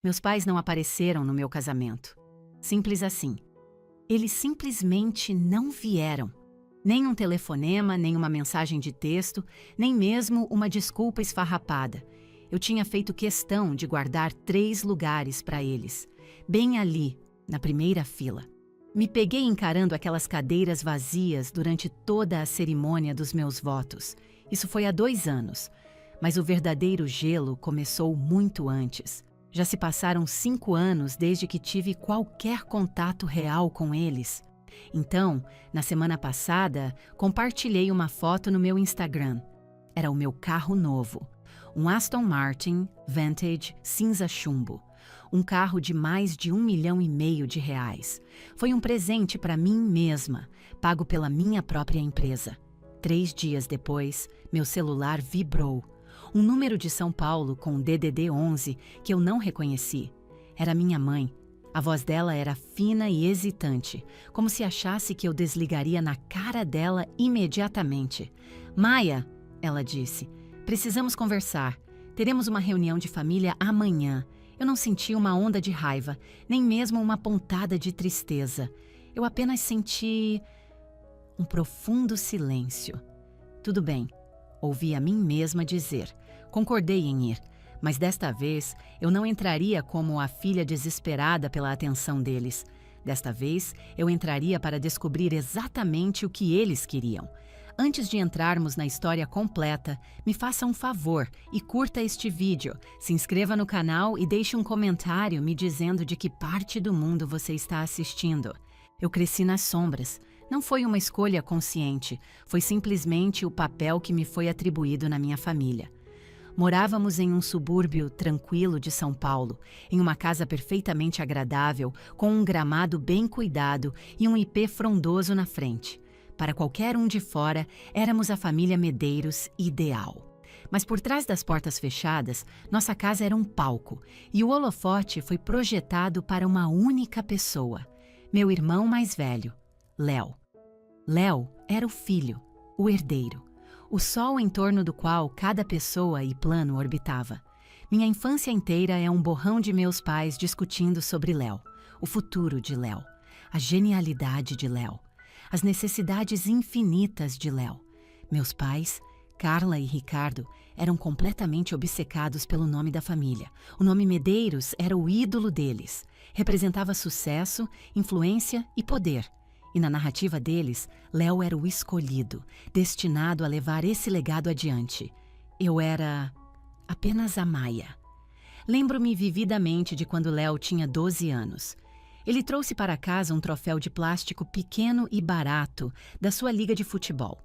Meus pais não apareceram no meu casamento. Simples assim. Eles simplesmente não vieram. Nem um telefonema, nem uma mensagem de texto, nem mesmo uma desculpa esfarrapada. Eu tinha feito questão de guardar 3 lugares para eles, bem ali, na primeira fila. Me peguei encarando aquelas cadeiras vazias durante toda a cerimônia dos meus votos. Isso foi há 2 anos, mas o verdadeiro gelo começou muito antes. Já se passaram 5 anos desde que tive qualquer contato real com eles. Então, na semana passada, compartilhei uma foto no meu Instagram. Era o meu carro novo. Um Aston Martin Vantage cinza chumbo. Um carro de mais de R$ 1,5 milhão. Foi um presente para mim mesma, pago pela minha própria empresa. 3 dias depois, meu celular vibrou. Um número de São Paulo com DDD 11 que eu não reconheci. Era minha mãe. A voz dela era fina e hesitante, como se achasse que eu desligaria na cara dela imediatamente. "Maia", ela disse, "precisamos conversar. Teremos uma reunião de família amanhã." Eu não senti uma onda de raiva, nem mesmo uma pontada de tristeza. Eu apenas senti um profundo silêncio. "Tudo bem", ouvi a mim mesma dizer. Concordei em ir, mas desta vez eu não entraria como a filha desesperada pela atenção deles. Desta vez eu entraria para descobrir exatamente o que eles queriam. Antes de entrarmos na história completa, me faça um favor e curta este vídeo, se inscreva no canal e deixe um comentário me dizendo de que parte do mundo você está assistindo. Eu cresci nas sombras. Não foi uma escolha consciente, foi simplesmente o papel que me foi atribuído na minha família. Morávamos em um subúrbio tranquilo de São Paulo, em uma casa perfeitamente agradável, com um gramado bem cuidado e um ipê frondoso na frente. Para qualquer um de fora, éramos a família Medeiros ideal. Mas por trás das portas fechadas, nossa casa era um palco, e o holofote foi projetado para uma única pessoa, meu irmão mais velho, Léo. Léo era o filho, o herdeiro, o sol em torno do qual cada pessoa e plano orbitava. Minha infância inteira é um borrão de meus pais discutindo sobre Léo, o futuro de Léo, a genialidade de Léo, as necessidades infinitas de Léo. Meus pais, Carla e Ricardo, eram completamente obcecados pelo nome da família. O nome Medeiros era o ídolo deles. Representava sucesso, influência e poder. E na narrativa deles, Léo era o escolhido, destinado a levar esse legado adiante. Eu era apenas a Maia. Lembro-me vividamente de quando Léo tinha 12 anos. Ele trouxe para casa um troféu de plástico pequeno e barato da sua liga de futebol.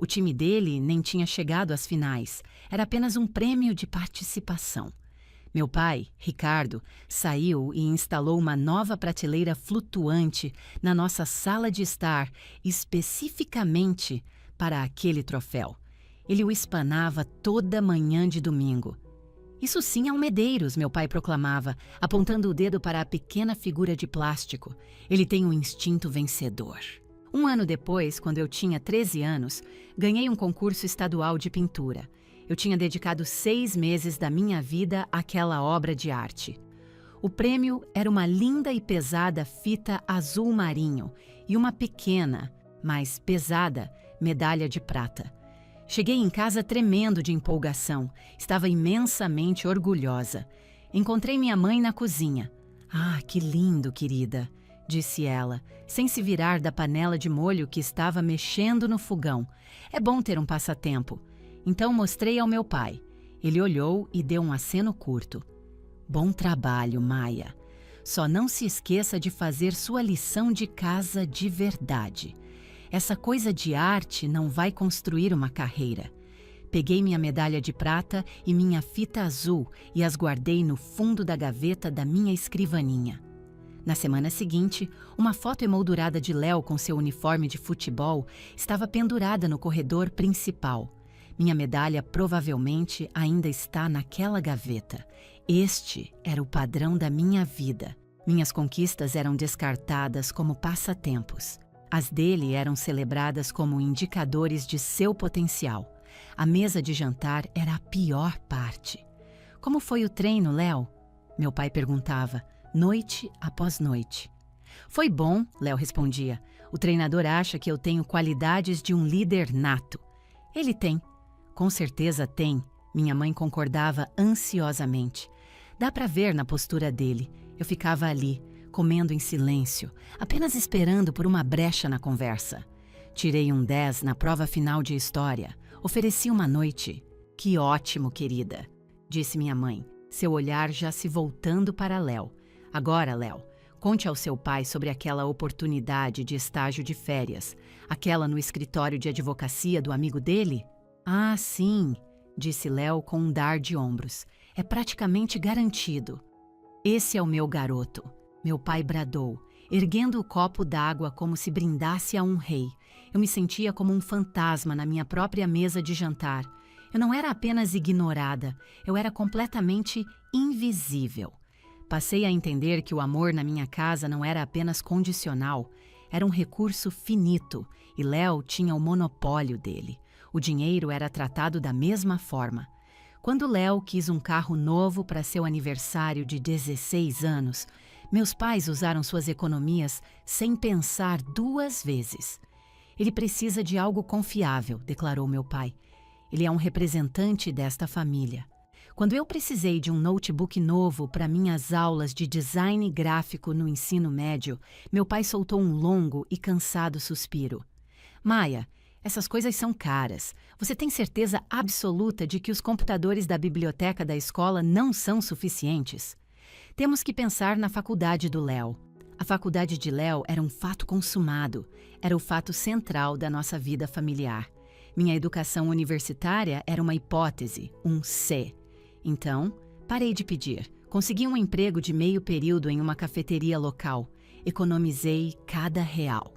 O time dele nem tinha chegado às finais, era apenas um prêmio de participação. Meu pai, Ricardo, saiu e instalou uma nova prateleira flutuante na nossa sala de estar, especificamente para aquele troféu. Ele o espanava toda manhã de domingo. "Isso sim é um Medeiros", meu pai proclamava, apontando o dedo para a pequena figura de plástico. "Ele tem um instinto vencedor." 1 ano depois, quando eu tinha 13 anos, ganhei um concurso estadual de pintura. Eu tinha dedicado 6 meses da minha vida àquela obra de arte. O prêmio era uma linda e pesada fita azul marinho e uma pequena, mas pesada, medalha de prata. Cheguei em casa tremendo de empolgação. Estava imensamente orgulhosa. Encontrei minha mãe na cozinha. "Ah, que lindo, querida", disse ela, sem se virar da panela de molho que estava mexendo no fogão. "É bom ter um passatempo." Então mostrei ao meu pai. Ele olhou e deu um aceno curto. "Bom trabalho, Maia. Só não se esqueça de fazer sua lição de casa de verdade. Essa coisa de arte não vai construir uma carreira." Peguei minha medalha de prata e minha fita azul e as guardei no fundo da gaveta da minha escrivaninha. Na semana seguinte, uma foto emoldurada de Léo com seu uniforme de futebol estava pendurada no corredor principal. Minha medalha provavelmente ainda está naquela gaveta. Este era o padrão da minha vida. Minhas conquistas eram descartadas como passatempos. As dele eram celebradas como indicadores de seu potencial. A mesa de jantar era a pior parte. "Como foi o treino, Léo?" Meu pai perguntava, noite após noite. Foi bom, Léo respondia. O treinador acha que eu tenho qualidades de um líder nato. Ele tem. Com certeza tem. Minha mãe concordava ansiosamente. Dá para ver na postura dele. Eu ficava ali, comendo em silêncio, apenas esperando por uma brecha na conversa. Tirei um 10 na prova final de história. Ofereci uma noite. Que ótimo, querida, disse minha mãe, seu olhar já se voltando para Léo. Agora, Léo, conte ao seu pai sobre aquela oportunidade de estágio de férias, aquela no escritório de advocacia do amigo dele? Ah, sim, disse Léo com um dar de ombros. É praticamente garantido. Esse é o meu garoto, meu pai bradou, erguendo o copo d'água como se brindasse a um rei. Eu me sentia como um fantasma na minha própria mesa de jantar. Eu não era apenas ignorada, eu era completamente invisível. Passei a entender que o amor na minha casa não era apenas condicional, era um recurso finito, e Léo tinha o monopólio dele. O dinheiro era tratado da mesma forma. Quando Léo quis um carro novo para seu aniversário de 16 anos, meus pais usaram suas economias sem pensar 2 vezes. Ele precisa de algo confiável, declarou meu pai. Ele é um representante desta família. Quando eu precisei de um notebook novo para minhas aulas de design gráfico no ensino médio, meu pai soltou um longo e cansado suspiro. Maia, essas coisas são caras. Você tem certeza absoluta de que os computadores da biblioteca da escola não são suficientes? Temos que pensar na faculdade do Léo. A faculdade de Léo era um fato consumado. Era o fato central da nossa vida familiar. Minha educação universitária era uma hipótese, um C. Então, parei de pedir. Consegui um emprego de meio período em uma cafeteria local. Economizei cada real.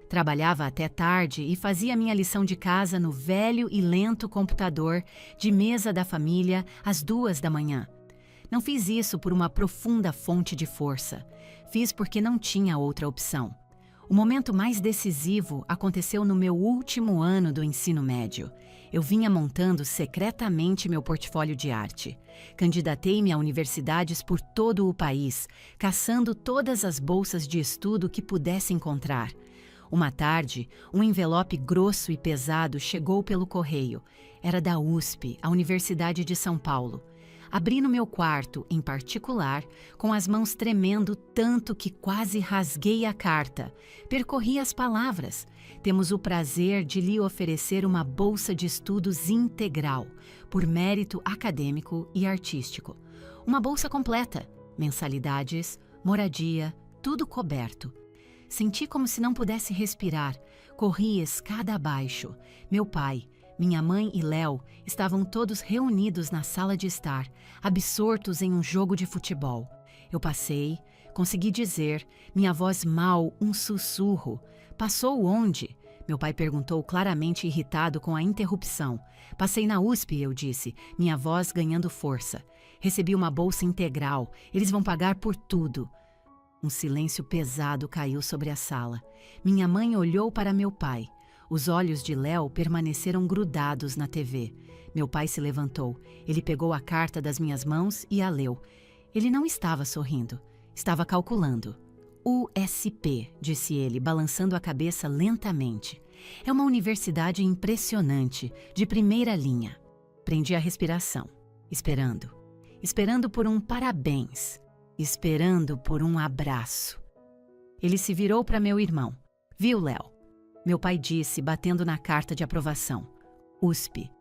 Trabalhava até tarde e fazia minha lição de casa no velho e lento computador de mesa da família às 2 da manhã. Não fiz isso por uma profunda fonte de força. Fiz porque não tinha outra opção. O momento mais decisivo aconteceu no meu último ano do ensino médio. Eu vinha montando secretamente meu portfólio de arte. Candidatei-me a universidades por todo o país, caçando todas as bolsas de estudo que pudesse encontrar. Uma tarde, um envelope grosso e pesado chegou pelo correio. Era da USP, a Universidade de São Paulo. Abri no meu quarto, em particular, com as mãos tremendo tanto que quase rasguei a carta. Percorri as palavras. Temos o prazer de lhe oferecer uma bolsa de estudos integral, por mérito acadêmico e artístico. Uma bolsa completa, mensalidades, moradia, tudo coberto. Senti como se não pudesse respirar. Corri escada abaixo. Meu pai, minha mãe e Léo estavam todos reunidos na sala de estar, absortos em um jogo de futebol. Eu passei, consegui dizer, minha voz mal, um sussurro. Passou onde? Meu pai perguntou claramente irritado com a interrupção. Passei na USP, eu disse, minha voz ganhando força. Recebi uma bolsa integral, eles vão pagar por tudo. Um silêncio pesado caiu sobre a sala. Minha mãe olhou para meu pai. Os olhos de Léo permaneceram grudados na TV. Meu pai se levantou. Ele pegou a carta das minhas mãos e a leu. Ele não estava sorrindo. Estava calculando. USP, disse ele, balançando a cabeça lentamente. É uma universidade impressionante, de primeira linha. Prendi a respiração, esperando. Esperando por um parabéns. Esperando por um abraço. Ele se virou para meu irmão. Viu, Léo? Meu pai disse, batendo na carta de aprovação. USP.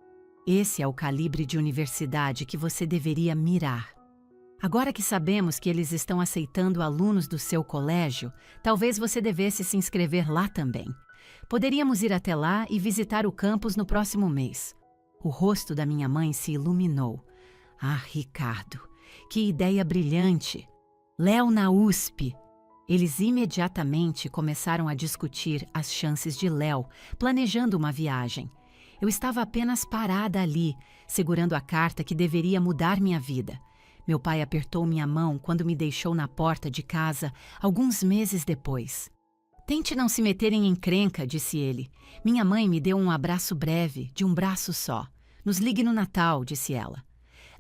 Esse é o calibre de universidade que você deveria mirar. Agora que sabemos que eles estão aceitando alunos do seu colégio, talvez você devesse se inscrever lá também. Poderíamos ir até lá e visitar o campus no próximo mês. O rosto da minha mãe se iluminou. Ah, Ricardo, que ideia brilhante! Léo na USP! Eles imediatamente começaram a discutir as chances de Léo, planejando uma viagem. Eu estava apenas parada ali, segurando a carta que deveria mudar minha vida. Meu pai apertou minha mão quando me deixou na porta de casa, alguns meses depois. Tente não se meter em encrenca, disse ele. Minha mãe me deu um abraço breve, de um braço só. Nos ligue no Natal, disse ela.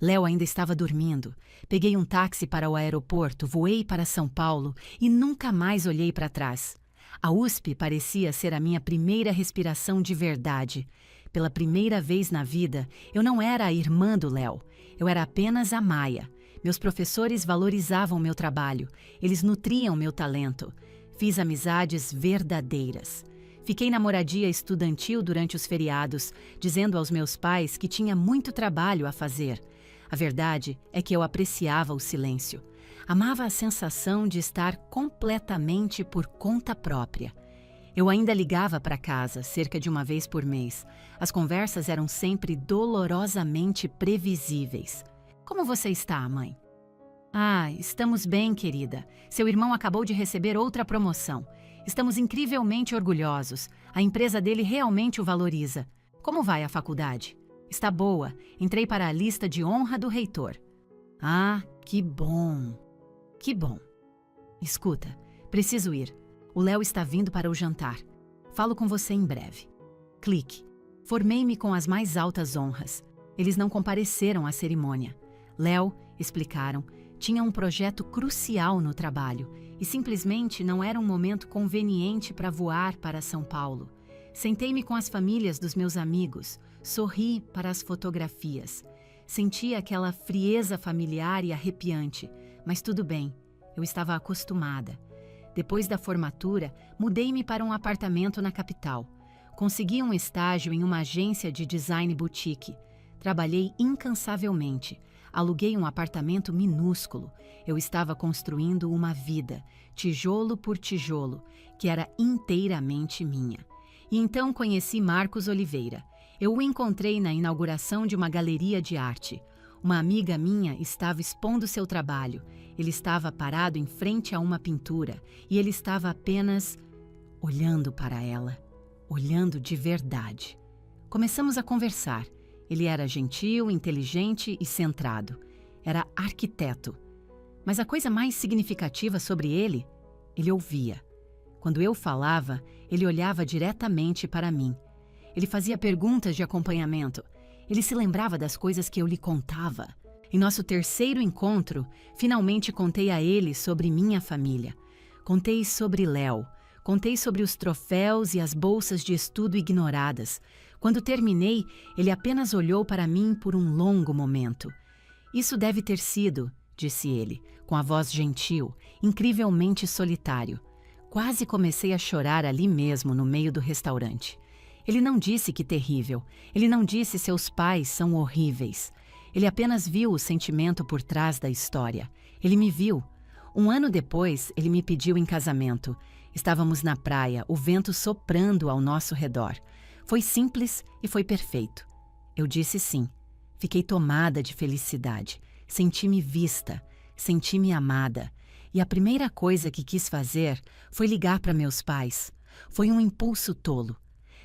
Léo ainda estava dormindo. Peguei um táxi para o aeroporto, voei para São Paulo e nunca mais olhei para trás. A USP parecia ser a minha primeira respiração de verdade. Pela primeira vez na vida, eu não era a irmã do Léo. Eu era apenas a Maia. Meus professores valorizavam meu trabalho. Eles nutriam meu talento. Fiz amizades verdadeiras. Fiquei na moradia estudantil durante os feriados, dizendo aos meus pais que tinha muito trabalho a fazer. A verdade é que eu apreciava o silêncio. Amava a sensação de estar completamente por conta própria. Eu ainda ligava para casa, cerca de uma vez por mês. As conversas eram sempre dolorosamente previsíveis. Como você está, mãe? Ah, estamos bem, querida. Seu irmão acabou de receber outra promoção. Estamos incrivelmente orgulhosos. A empresa dele realmente o valoriza. Como vai a faculdade? Está boa. Entrei para a lista de honra do reitor. Ah, que bom. Que bom. Escuta, preciso ir. O Léo está vindo para o jantar. Falo com você em breve. Clique. Formei-me com as mais altas honras. Eles não compareceram à cerimônia. Léo, explicaram, tinha um projeto crucial no trabalho e simplesmente não era um momento conveniente para voar para São Paulo. Sentei-me com as famílias dos meus amigos, sorri para as fotografias. Senti aquela frieza familiar e arrepiante, mas tudo bem, eu estava acostumada. Depois da formatura, mudei-me para um apartamento na capital. Consegui um estágio em uma agência de design boutique. Trabalhei incansavelmente. Aluguei um apartamento minúsculo. Eu estava construindo uma vida, tijolo por tijolo, que era inteiramente minha. E então conheci Marcos Oliveira. Eu o encontrei na inauguração de uma galeria de arte. Uma amiga minha estava expondo seu trabalho. Ele estava parado em frente a uma pintura e ele estava apenas olhando para ela, olhando de verdade. Começamos a conversar. Ele era gentil, inteligente e centrado. Era arquiteto. Mas a coisa mais significativa sobre ele ouvia. Quando eu falava, ele olhava diretamente para mim. Ele fazia perguntas de acompanhamento. Ele se lembrava das coisas que eu lhe contava. Em nosso terceiro encontro, finalmente contei a ele sobre minha família. Contei sobre Léo. Contei sobre os troféus e as bolsas de estudo ignoradas. Quando terminei, ele apenas olhou para mim por um longo momento. Isso deve ter sido, disse ele, com a voz gentil, incrivelmente solitário. Quase comecei a chorar ali mesmo, no meio do restaurante. Ele não disse que terrível. Ele não disse seus pais são horríveis. Ele apenas viu o sentimento por trás da história. Ele me viu. Um ano depois, ele me pediu em casamento. Estávamos na praia, o vento soprando ao nosso redor. Foi simples e foi perfeito. Eu disse sim. Fiquei tomada de felicidade. Senti-me vista, senti-me amada. E a primeira coisa que quis fazer foi ligar para meus pais. Foi um impulso tolo.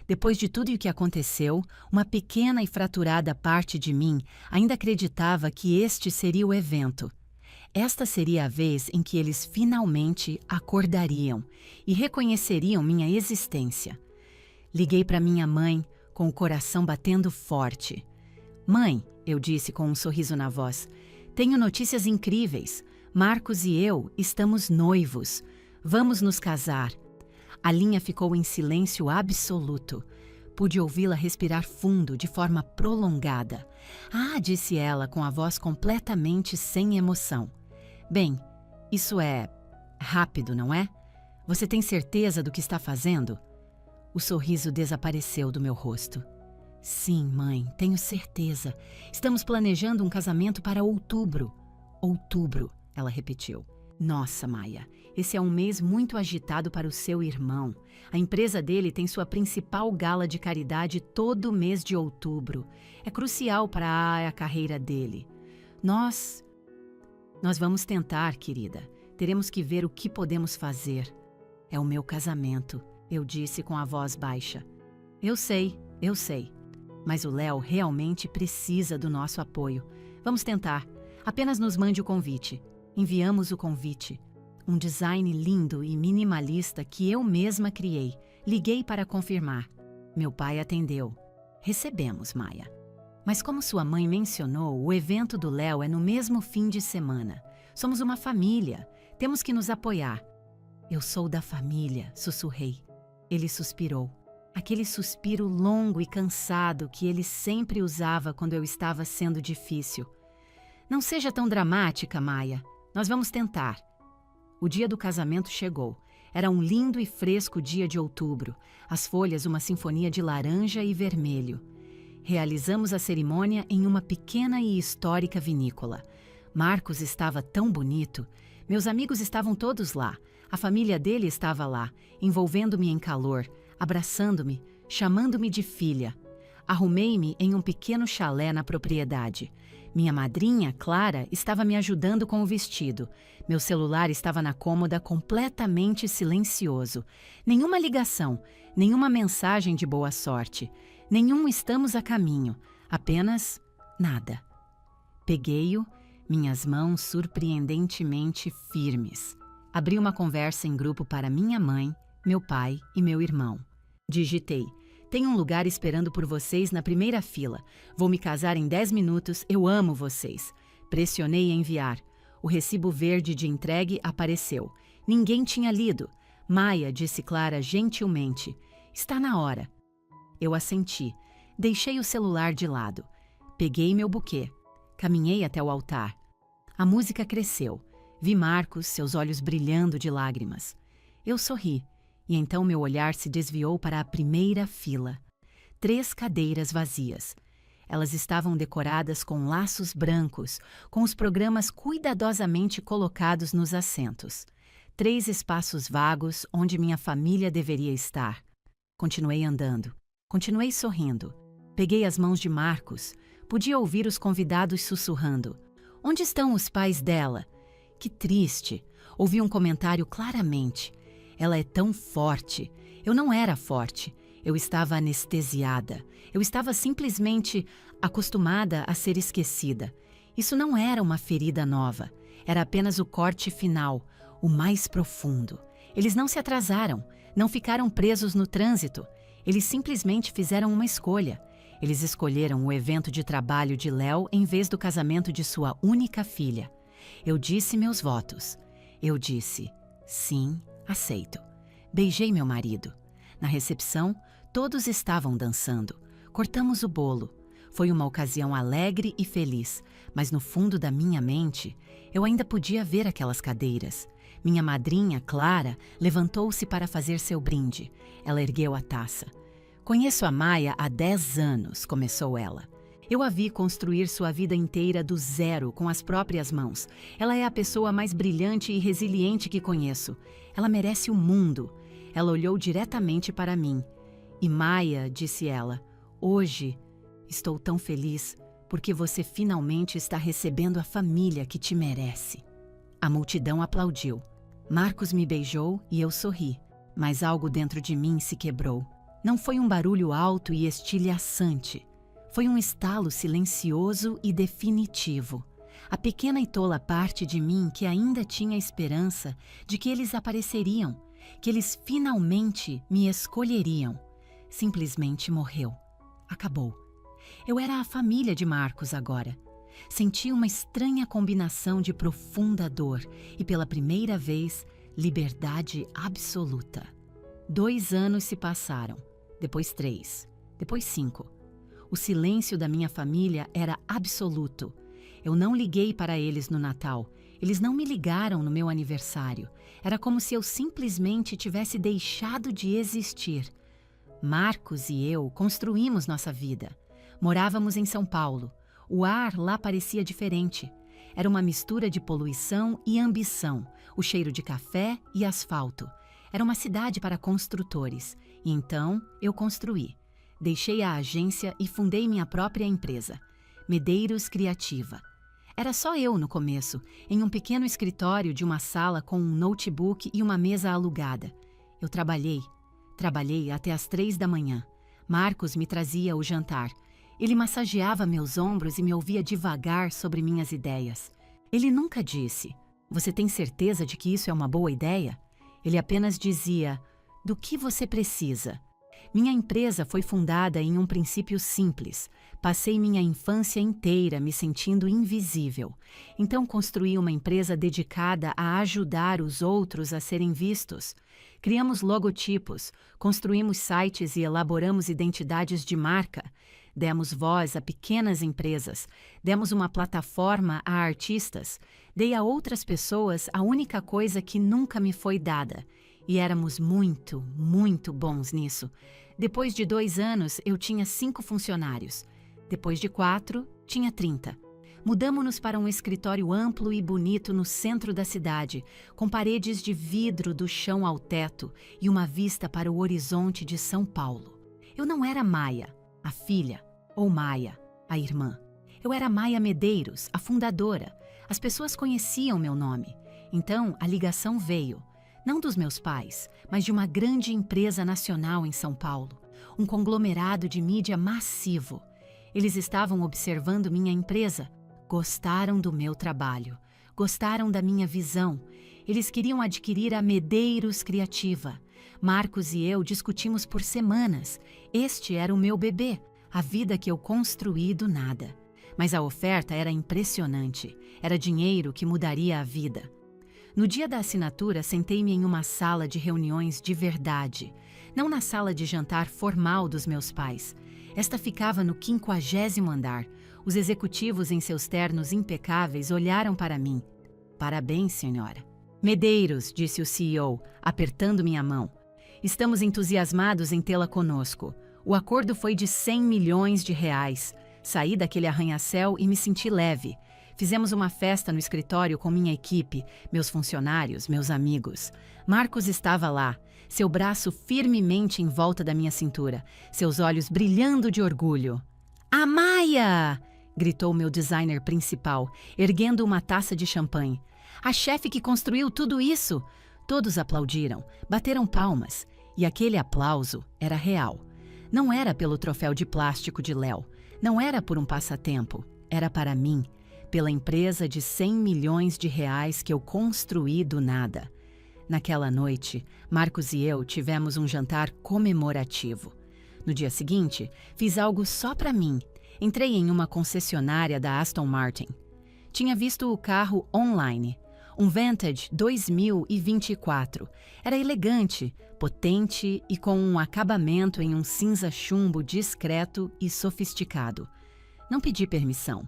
Depois de tudo o que aconteceu, uma pequena e fraturada parte de mim ainda acreditava que este seria o evento. Esta seria a vez em que eles finalmente acordariam e reconheceriam minha existência. Liguei para minha mãe, com o coração batendo forte. Mãe, eu disse com um sorriso na voz, tenho notícias incríveis. Marcos e eu estamos noivos. Vamos nos casar. A linha ficou em silêncio absoluto. Pude ouvi-la respirar fundo, de forma prolongada. Ah, disse ela, com a voz completamente sem emoção. Bem, isso é rápido, não é? Você tem certeza do que está fazendo? O sorriso desapareceu do meu rosto. Sim, mãe, tenho certeza. Estamos planejando um casamento para outubro. Outubro, ela repetiu. Nossa, Maia, esse é um mês muito agitado para o seu irmão. A empresa dele tem sua principal gala de caridade todo mês de outubro. É crucial para a carreira dele. Nós vamos tentar, querida. Teremos que ver o que podemos fazer. É o meu casamento, eu disse com a voz baixa. Eu sei. Mas o Léo realmente precisa do nosso apoio. Vamos tentar. Apenas nos mande o convite. Enviamos o convite. Um design lindo e minimalista que eu mesma criei. Liguei para confirmar. Meu pai atendeu. Recebemos, Maia. Mas como sua mãe mencionou, o evento do Léo é no mesmo fim de semana. Somos uma família. Temos que nos apoiar. Eu sou da família, sussurrei. Ele suspirou. Aquele suspiro longo e cansado que ele sempre usava quando eu estava sendo difícil. Não seja tão dramática, Maia. Nós vamos tentar. O dia do casamento chegou. Era um lindo e fresco dia de outubro. As folhas uma sinfonia de laranja e vermelho. Realizamos a cerimônia em uma pequena e histórica vinícola. Marcos estava tão bonito. Meus amigos estavam todos lá. A família dele estava lá, envolvendo-me em calor, abraçando-me, chamando-me de filha. Arrumei-me em um pequeno chalé na propriedade. Minha madrinha, Clara, estava me ajudando com o vestido. Meu celular estava na cômoda completamente silencioso. Nenhuma ligação, nenhuma mensagem de boa sorte. Nenhum estamos a caminho, apenas nada. Peguei-o, minhas mãos surpreendentemente firmes. Abri uma conversa em grupo para minha mãe, meu pai e meu irmão. Digitei: tem um lugar esperando por vocês na primeira fila. Vou me casar em 10 minutos, eu amo vocês. Pressionei enviar. O recibo verde de entregue apareceu. Ninguém tinha lido. Maia, disse Clara gentilmente. Está na hora. Eu assenti. Deixei o celular de lado. Peguei meu buquê. Caminhei até o altar. A música cresceu. Vi Marcos, seus olhos brilhando de lágrimas. Eu sorri, e então meu olhar se desviou para a primeira fila. 3 cadeiras vazias. Elas estavam decoradas com laços brancos, com os programas cuidadosamente colocados nos assentos. 3 espaços vagos onde minha família deveria estar. Continuei andando. Continuei sorrindo. Peguei as mãos de Marcos. Podia ouvir os convidados sussurrando. Onde estão os pais dela? Que triste. Ouvi um comentário claramente. Ela é tão forte. Eu não era forte. Eu estava anestesiada. Eu estava simplesmente acostumada a ser esquecida. Isso não era uma ferida nova. Era apenas o corte final, o mais profundo. Eles não se atrasaram. Não ficaram presos no trânsito. Eles simplesmente fizeram uma escolha. Eles escolheram o evento de trabalho de Léo em vez do casamento de sua única filha. Eu disse meus votos. Eu disse, sim, aceito. Beijei meu marido. Na recepção, todos estavam dançando. Cortamos o bolo. Foi uma ocasião alegre e feliz, mas no fundo da minha mente, eu ainda podia ver aquelas cadeiras. Minha madrinha, Clara, levantou-se para fazer seu brinde. Ela ergueu a taça. Conheço a Maia há 10 anos, começou ela. Eu a vi construir sua vida inteira do zero com as próprias mãos. Ela é a pessoa mais brilhante e resiliente que conheço. Ela merece o mundo. Ela olhou diretamente para mim. E Maia, disse ela, hoje estou tão feliz porque você finalmente está recebendo a família que te merece. A multidão aplaudiu. Marcos me beijou e eu sorri, mas algo dentro de mim se quebrou. Não foi um barulho alto e estilhaçante. Foi um estalo silencioso e definitivo. A pequena e tola parte de mim que ainda tinha esperança de que eles apareceriam, que eles finalmente me escolheriam, simplesmente morreu. Acabou. Eu era a família de Marcos agora. Senti uma estranha combinação de profunda dor e, pela primeira vez, liberdade absoluta. 2 anos se passaram, depois 3, depois 5. O silêncio da minha família era absoluto. Eu não liguei para eles no Natal. Eles não me ligaram no meu aniversário. Era como se eu simplesmente tivesse deixado de existir. Marcos e eu construímos nossa vida. Morávamos em São Paulo. O ar lá parecia diferente. Era uma mistura de poluição e ambição, o cheiro de café e asfalto. Era uma cidade para construtores. E então eu construí. Deixei a agência e fundei minha própria empresa, Medeiros Criativa. Era só eu no começo, em um pequeno escritório de uma sala com um notebook e uma mesa alugada. Eu trabalhei até às 3 da manhã. Marcos me trazia o jantar. Ele massageava meus ombros e me ouvia devagar sobre minhas ideias. Ele nunca disse, "Você tem certeza de que isso é uma boa ideia?" Ele apenas dizia, "Do que você precisa?" Minha empresa foi fundada em um princípio simples. Passei minha infância inteira me sentindo invisível. Então construí uma empresa dedicada a ajudar os outros a serem vistos. Criamos logotipos, construímos sites e elaboramos identidades de marca. Demos voz a pequenas empresas, demos uma plataforma a artistas, dei a outras pessoas a única coisa que nunca me foi dada. E éramos muito, muito bons nisso. Depois de 2 anos, eu tinha 5 funcionários. Depois de 4, tinha 30. Mudamo-nos para um escritório amplo e bonito no centro da cidade, com paredes de vidro do chão ao teto e uma vista para o horizonte de São Paulo. Eu não era Maia, a filha, ou Maia, a irmã. Eu era Maia Medeiros, a fundadora. As pessoas conheciam meu nome. Então, a ligação veio. Não dos meus pais, mas de uma grande empresa nacional em São Paulo, um conglomerado de mídia massivo. Eles estavam observando minha empresa, gostaram do meu trabalho, gostaram da minha visão. Eles queriam adquirir a Medeiros Criativa. Marcos e eu discutimos por semanas. Este era o meu bebê, a vida que eu construí do nada. Mas a oferta era impressionante. Era dinheiro que mudaria a vida. No dia da assinatura, sentei-me em uma sala de reuniões de verdade, não na sala de jantar formal dos meus pais. Esta ficava no 50º andar. Os executivos em seus ternos impecáveis olharam para mim. Parabéns, senhora. Medeiros, disse o CEO, apertando minha mão. Estamos entusiasmados em tê-la conosco. O acordo foi de 100 milhões de reais. Saí daquele arranha-céu e me senti leve. Fizemos uma festa no escritório com minha equipe, meus funcionários, meus amigos. Marcos estava lá, seu braço firmemente em volta da minha cintura, seus olhos brilhando de orgulho. "A Maia!" gritou meu designer principal, erguendo uma taça de champanhe. "A chefe que construiu tudo isso!" Todos aplaudiram, bateram palmas, e aquele aplauso era real. Não era pelo troféu de plástico de Léo, não era por um passatempo, era para mim. Pela empresa de 100 milhões de reais que eu construí do nada. Naquela noite, Marcos e eu tivemos um jantar comemorativo. No dia seguinte, fiz algo só para mim. Entrei em uma concessionária da Aston Martin. Tinha visto o carro online, um Vantage 2024. Era elegante, potente e com um acabamento em um cinza chumbo discreto e sofisticado. Não pedi permissão.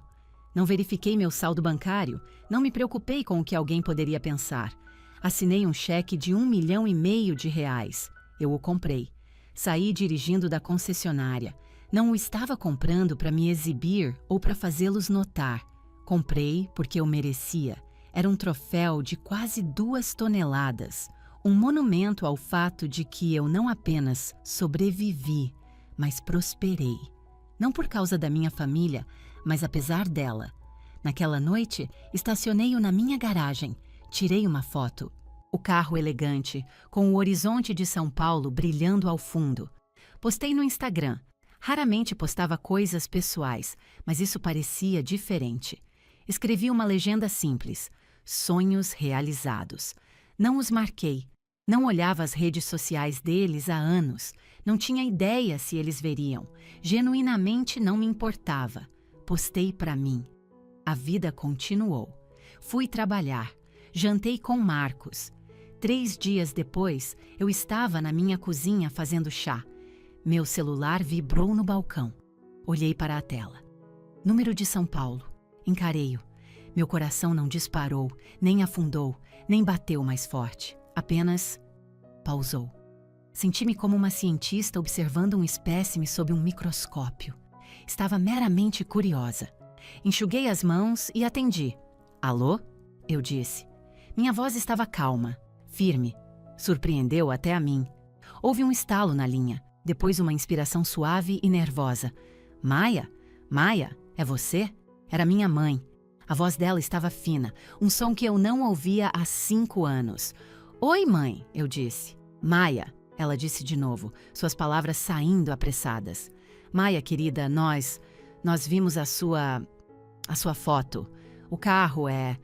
Não verifiquei meu saldo bancário, não me preocupei com o que alguém poderia pensar. Assinei um cheque de 1,5 milhão de reais. Eu o comprei. Saí dirigindo da concessionária. Não o estava comprando para me exibir ou para fazê-los notar. Comprei porque eu merecia. Era um troféu de quase 2 toneladas. Um monumento ao fato de que eu não apenas sobrevivi, mas prosperei. Não por causa da minha família, mas apesar dela. Naquela noite, estacionei-o na minha garagem. Tirei uma foto. O carro elegante, com o horizonte de São Paulo brilhando ao fundo. Postei no Instagram. Raramente postava coisas pessoais, mas isso parecia diferente. Escrevi uma legenda simples: sonhos realizados. Não os marquei. Não olhava as redes sociais deles há anos. Não tinha ideia se eles veriam. Genuinamente não me importava. Postei para mim. A vida continuou. Fui trabalhar. Jantei com Marcos. 3 dias depois, eu estava na minha cozinha fazendo chá. Meu celular vibrou no balcão. Olhei para a tela. Número de São Paulo. Encarei-o. Meu coração não disparou, nem afundou, nem bateu mais forte. Apenas pausou. Senti-me como uma cientista observando um espécime sob um microscópio. Estava meramente curiosa. Enxuguei as mãos e atendi. "Alô?" eu disse. Minha voz estava calma, firme. Surpreendeu até a mim. Houve um estalo na linha, depois uma inspiração suave e nervosa. "Maia? Maia, é você?" Era minha mãe. A voz dela estava fina, um som que eu não ouvia há 5 anos. "Oi, mãe", eu disse. "Maia", ela disse de novo, suas palavras saindo apressadas. "Maia, querida, nós vimos a sua foto. O carro é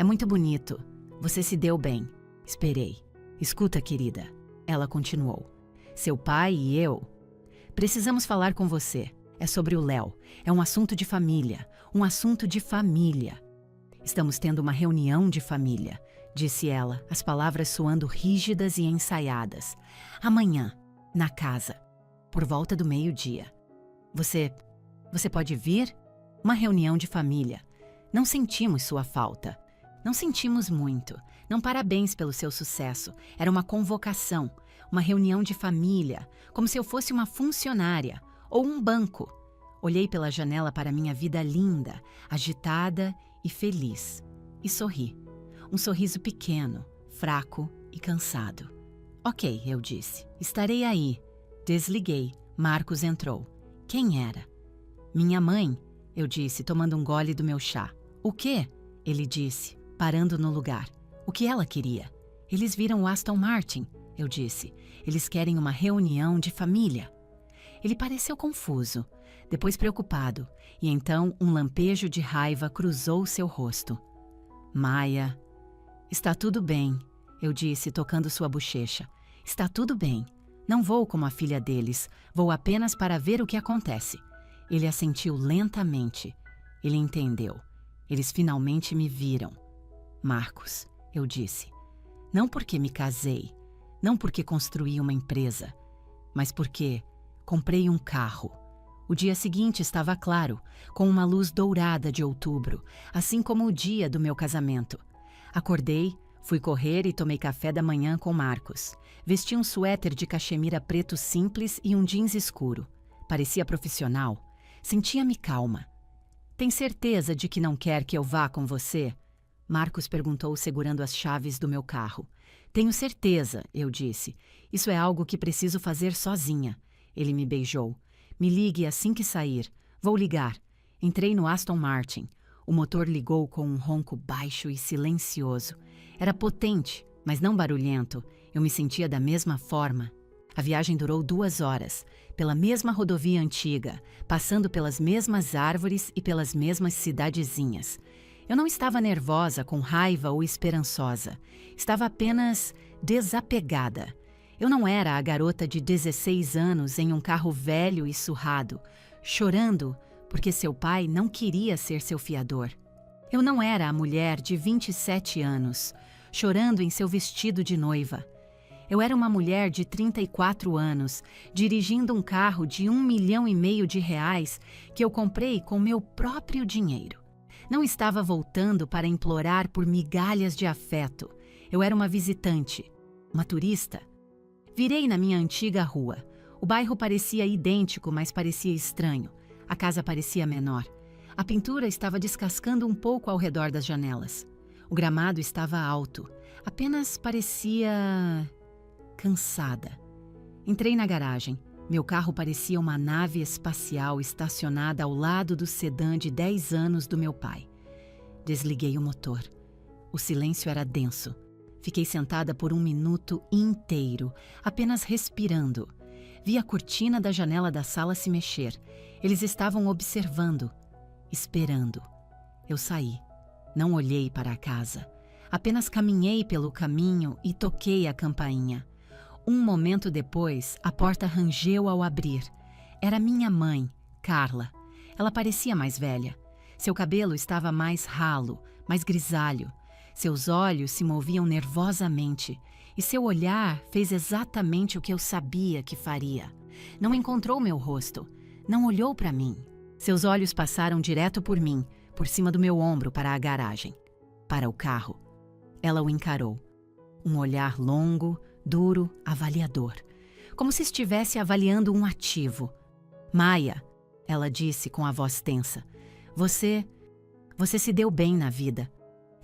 muito bonito. Você se deu bem." Esperei. "Escuta, querida", ela continuou. "Seu pai e eu, Precisamos falar com você. É sobre o Léo. É um assunto de família. Um assunto de família. Estamos tendo uma reunião de família, disse ela, as palavras soando rígidas e ensaiadas. Amanhã, na casa, por volta do meio-dia. Você pode vir? Uma reunião de família. Não sentimos sua falta. Não sentimos muito. Não parabéns pelo seu sucesso. Era uma convocação, uma reunião de família, como se eu fosse uma funcionária ou um banco. Olhei pela janela para minha vida linda, agitada e feliz. E sorri. Um sorriso pequeno, fraco e cansado. Ok, eu disse. Estarei aí. Desliguei. Marcos entrou. Quem era? Minha mãe, eu disse, tomando um gole do meu chá. O quê? Ele disse, parando no lugar. O que ela queria? Eles viram o Aston Martin, eu disse. Eles querem uma reunião de família. Ele pareceu confuso, depois preocupado, e então um lampejo de raiva cruzou seu rosto. Maia, está tudo bem, eu disse, tocando sua bochecha. Está tudo bem. Não vou como a filha deles, vou apenas para ver o que acontece. Ele assentiu lentamente. Ele entendeu. Eles finalmente me viram. Marcos, eu disse. Não porque me casei, não porque construí uma empresa, mas porque comprei um carro. O dia seguinte estava claro, com uma luz dourada de outubro, assim como o dia do meu casamento. Acordei, fui correr e tomei café da manhã com Marcos. Vesti um suéter de cachemira preto simples e um jeans escuro. Parecia profissional. Sentia-me calma. Tem certeza de que não quer que eu vá com você? Marcos perguntou segurando as chaves do meu carro. Tenho certeza, eu disse. Isso é algo que preciso fazer sozinha. Ele me beijou. Me ligue assim que sair. Vou ligar. Entrei no Aston Martin. O motor ligou com um ronco baixo e silencioso. Era potente, mas não barulhento. Eu me sentia da mesma forma. A viagem durou 2 horas, pela mesma rodovia antiga, passando pelas mesmas árvores e pelas mesmas cidadezinhas. Eu não estava nervosa, com raiva ou esperançosa. Estava apenas desapegada. Eu não era a garota de 16 anos em um carro velho e surrado, chorando porque seu pai não queria ser seu fiador. Eu não era a mulher de 27 anos, chorando em seu vestido de noiva. Eu era uma mulher de 34 anos, dirigindo um carro de R$1,5 milhão que eu comprei com meu próprio dinheiro. Não estava voltando para implorar por migalhas de afeto. Eu era uma visitante, uma turista. Virei na minha antiga rua. O bairro parecia idêntico, mas parecia estranho. A casa parecia menor. A pintura estava descascando um pouco ao redor das janelas. O gramado estava alto. Apenas parecia cansada. Entrei na garagem. Meu carro parecia uma nave espacial estacionada ao lado do sedã de 10 anos do meu pai. Desliguei o motor. O silêncio era denso. Fiquei sentada por 1 minuto inteiro, apenas respirando. Vi a cortina da janela da sala se mexer. Eles estavam observando, esperando. Eu saí. Não olhei para a casa. Apenas caminhei pelo caminho e toquei a campainha. Um momento depois, a porta rangeu ao abrir. Era minha mãe, Carla. Ela parecia mais velha. Seu cabelo estava mais ralo, mais grisalho. Seus olhos se moviam nervosamente e seu olhar fez exatamente o que eu sabia que faria. Não encontrou meu rosto. Não olhou para mim. Seus olhos passaram direto por mim, por cima do meu ombro para a garagem. Para o carro. Ela o encarou. Um olhar longo, duro, avaliador. Como se estivesse avaliando um ativo. Maia, ela disse com a voz tensa. Você se deu bem na vida.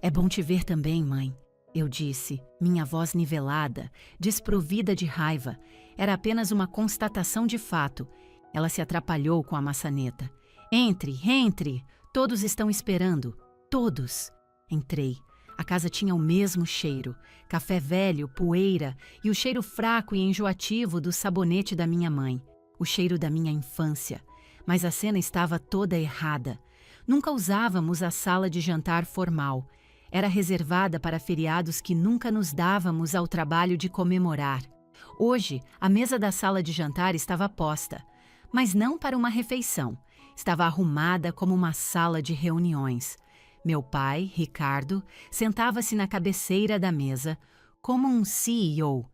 É bom te ver também, mãe. Eu disse, minha voz nivelada, desprovida de raiva. Era apenas uma constatação de fato. Ela se atrapalhou com a maçaneta. Entre, entre! Todos estão esperando. Todos! Entrei. A casa tinha o mesmo cheiro. Café velho, poeira e o cheiro fraco e enjoativo do sabonete da minha mãe. O cheiro da minha infância. Mas a cena estava toda errada. Nunca usávamos a sala de jantar formal. Era reservada para feriados que nunca nos dávamos ao trabalho de comemorar. Hoje, a mesa da sala de jantar estava posta. Mas não para uma refeição. Estava arrumada como uma sala de reuniões. Meu pai, Ricardo, sentava-se na cabeceira da mesa, como um CEO.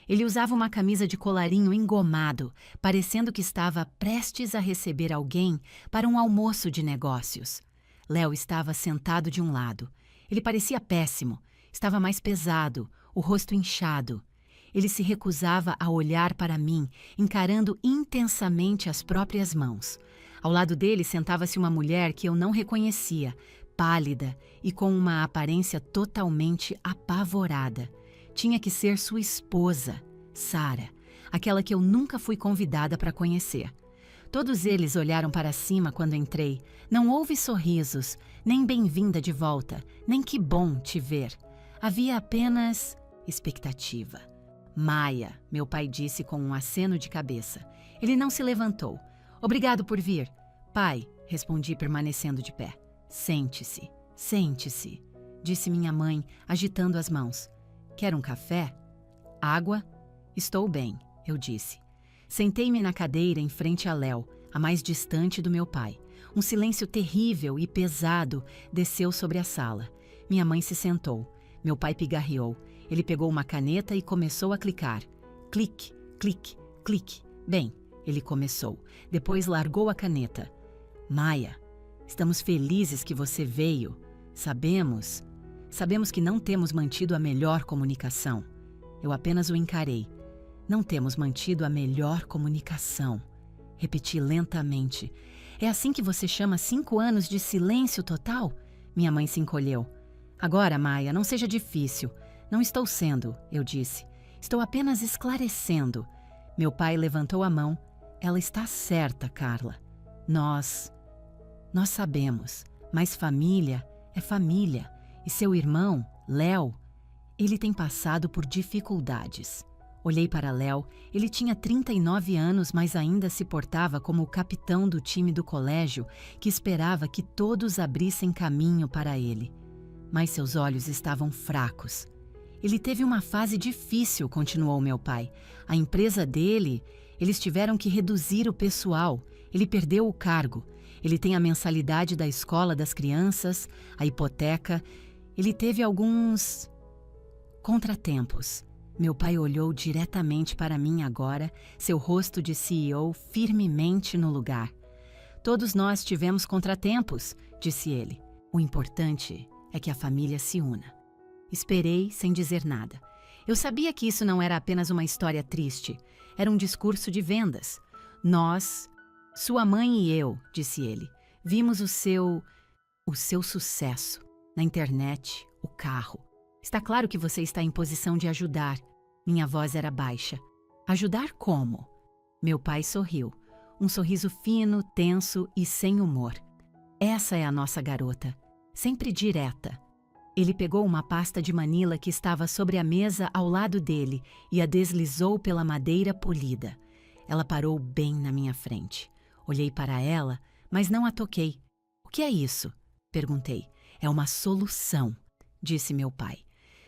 Ele usava uma camisa de colarinho engomado, parecendo que estava prestes a receber alguém para um almoço de negócios. Léo estava sentado de um lado. Ele parecia péssimo. Estava mais pesado, o rosto inchado. Ele se recusava a olhar para mim, encarando intensamente as próprias mãos. Ao lado dele sentava-se uma mulher que eu não reconhecia, pálida e com uma aparência totalmente apavorada. Tinha que ser sua esposa, Sara, aquela que eu nunca fui convidada para conhecer. Todos eles olharam para cima quando entrei. Não houve sorrisos, nem bem-vinda de volta, nem que bom te ver. Havia apenas expectativa. Maia, meu pai disse com um aceno de cabeça. Ele não se levantou. Obrigado por vir. Pai, respondi permanecendo de pé. Sente-se, sente-se, disse minha mãe, agitando as mãos. Quer um café? Água? Estou bem, eu disse. Sentei-me na cadeira em frente a Léo, a mais distante do meu pai. Um silêncio terrível e pesado desceu sobre a sala. Minha mãe se sentou. Meu pai pigarreou. Ele pegou uma caneta e começou a clicar. Clique, clique, clique. Bem, ele começou. Depois largou a caneta. Maia, estamos felizes que você veio. Sabemos que não temos mantido a melhor comunicação. Eu apenas o encarei. Não temos mantido a melhor comunicação. Repeti lentamente. É assim que você chama 5 anos de silêncio total? Minha mãe se encolheu. Agora, Maia, não seja difícil. Não estou sendo, eu disse. Estou apenas esclarecendo. Meu pai levantou a mão. Ela está certa, Carla. Nós sabemos, mas família é família. E seu irmão, Léo, ele tem passado por dificuldades. Olhei para Léo, ele tinha 39 anos, mas ainda se portava como o capitão do time do colégio que esperava que todos abrissem caminho para ele. Mas seus olhos estavam fracos. Ele teve uma fase difícil, continuou meu pai. A empresa dele, eles tiveram que reduzir o pessoal. Ele perdeu o cargo. Ele tem a mensalidade da escola das crianças, a hipoteca. Ele teve alguns contratempos. Meu pai olhou diretamente para mim agora, seu rosto de CEO firmemente no lugar. Todos nós tivemos contratempos, disse ele. O importante é que a família se una. Esperei sem dizer nada. Eu sabia que isso não era apenas uma história triste. Era um discurso de vendas. Nós, sua mãe e eu, disse ele, vimos o seu sucesso. Na internet, o carro. Está claro que você está em posição de ajudar. Minha voz era baixa. Ajudar como? Meu pai sorriu. Um sorriso fino, tenso e sem humor. Essa é a nossa garota. Sempre direta. Ele pegou uma pasta de manila que estava sobre a mesa ao lado dele e a deslizou pela madeira polida. Ela parou bem na minha frente. Olhei para ela, mas não a toquei. O que é isso? Perguntei. É uma solução, disse meu pai.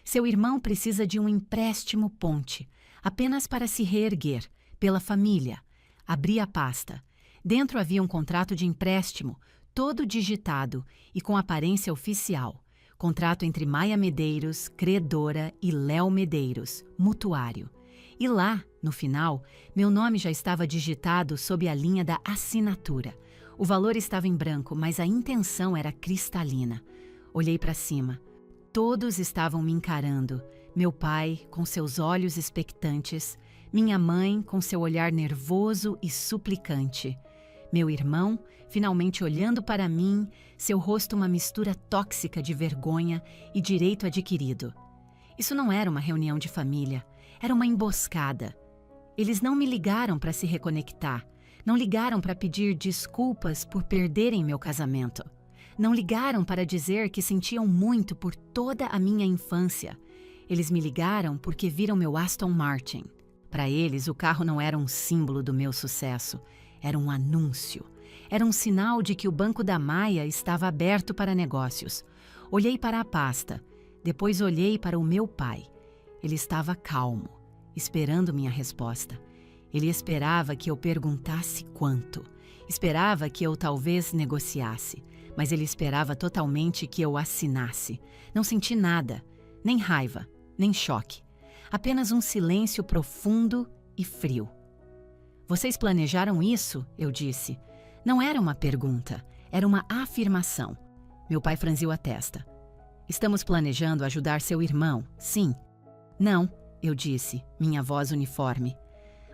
Seu irmão precisa de um empréstimo ponte, apenas para se reerguer, pela família. Abri a pasta. Dentro havia um contrato de empréstimo, todo digitado e com aparência oficial. Contrato entre Maia Medeiros, credora, e Léo Medeiros, mutuário. E lá, no final, meu nome já estava digitado sob a linha da assinatura. O valor estava em branco, mas a intenção era cristalina. Olhei para cima. Todos estavam me encarando. Meu pai, com seus olhos expectantes. Minha mãe, com seu olhar nervoso e suplicante. Meu irmão, finalmente olhando para mim, seu rosto uma mistura tóxica de vergonha e direito adquirido. Isso não era uma reunião de família, era uma emboscada. Eles não me ligaram para se reconectar, não ligaram para pedir desculpas por perderem meu casamento. Não ligaram para dizer que sentiam muito por toda a minha infância. Eles me ligaram porque viram meu Aston Martin. Para eles, o carro não era um símbolo do meu sucesso, era um anúncio. Era um sinal de que o banco da Maia estava aberto para negócios. Olhei para a pasta, depois olhei para o meu pai. Ele estava calmo, esperando minha resposta. Ele esperava que eu perguntasse quanto. Esperava que eu talvez negociasse. Mas ele esperava totalmente que eu assinasse. Não senti nada, nem raiva, nem choque. Apenas um silêncio profundo e frio. Vocês planejaram isso? Eu disse. Não era uma pergunta, era uma afirmação. Meu pai franziu a testa. Estamos planejando ajudar seu irmão, sim. Não, eu disse, minha voz uniforme.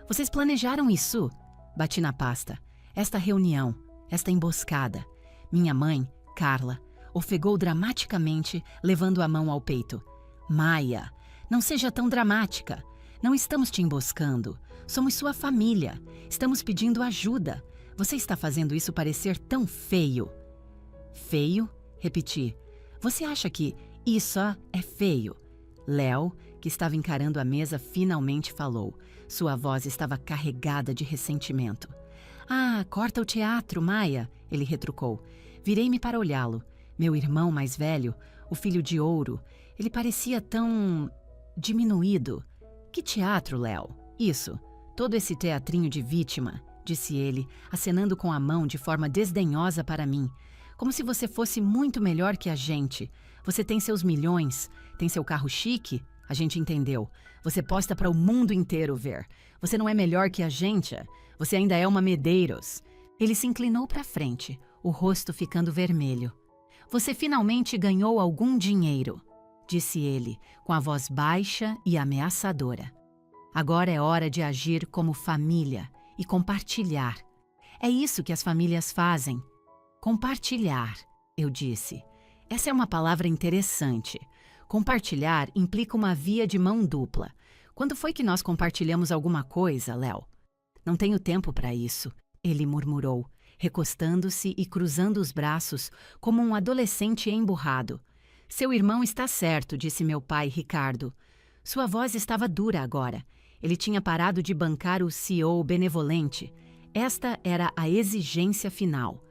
Vocês planejaram isso? Bati na pasta. Esta reunião, esta emboscada. Minha mãe, Carla, ofegou dramaticamente, levando a mão ao peito. Maia, não seja tão dramática. Não estamos te emboscando. Somos sua família. Estamos pedindo ajuda. Você está fazendo isso parecer tão feio. Feio? Repeti. Você acha que isso é feio? Léo, que estava encarando a mesa, finalmente falou. Sua voz estava carregada de ressentimento. Ah, corta o teatro, Maia, ele retrucou. Virei-me para olhá-lo. Meu irmão mais velho, o filho de ouro, ele parecia tão diminuído. Que teatro, Léo? Isso, todo esse teatrinho de vítima, disse ele, acenando com a mão de forma desdenhosa para mim. Como se você fosse muito melhor que a gente. Você tem seus milhões, tem seu carro chique. A gente entendeu. Você posta para o mundo inteiro ver. Você não é melhor que a gente. Você ainda é uma Medeiros. Ele se inclinou para frente, o rosto ficando vermelho. Você finalmente ganhou algum dinheiro, disse ele, com a voz baixa e ameaçadora. Agora é hora de agir como família e compartilhar. É isso que as famílias fazem. Compartilhar, eu disse. Essa é uma palavra interessante. Compartilhar implica uma via de mão dupla. Quando foi que nós compartilhamos alguma coisa, Léo? Não tenho tempo para isso, ele murmurou, recostando-se e cruzando os braços como um adolescente emburrado. Seu irmão está certo, disse meu pai, Ricardo. Sua voz estava dura agora. Ele tinha parado de bancar o CEO benevolente. Esta era a exigência final.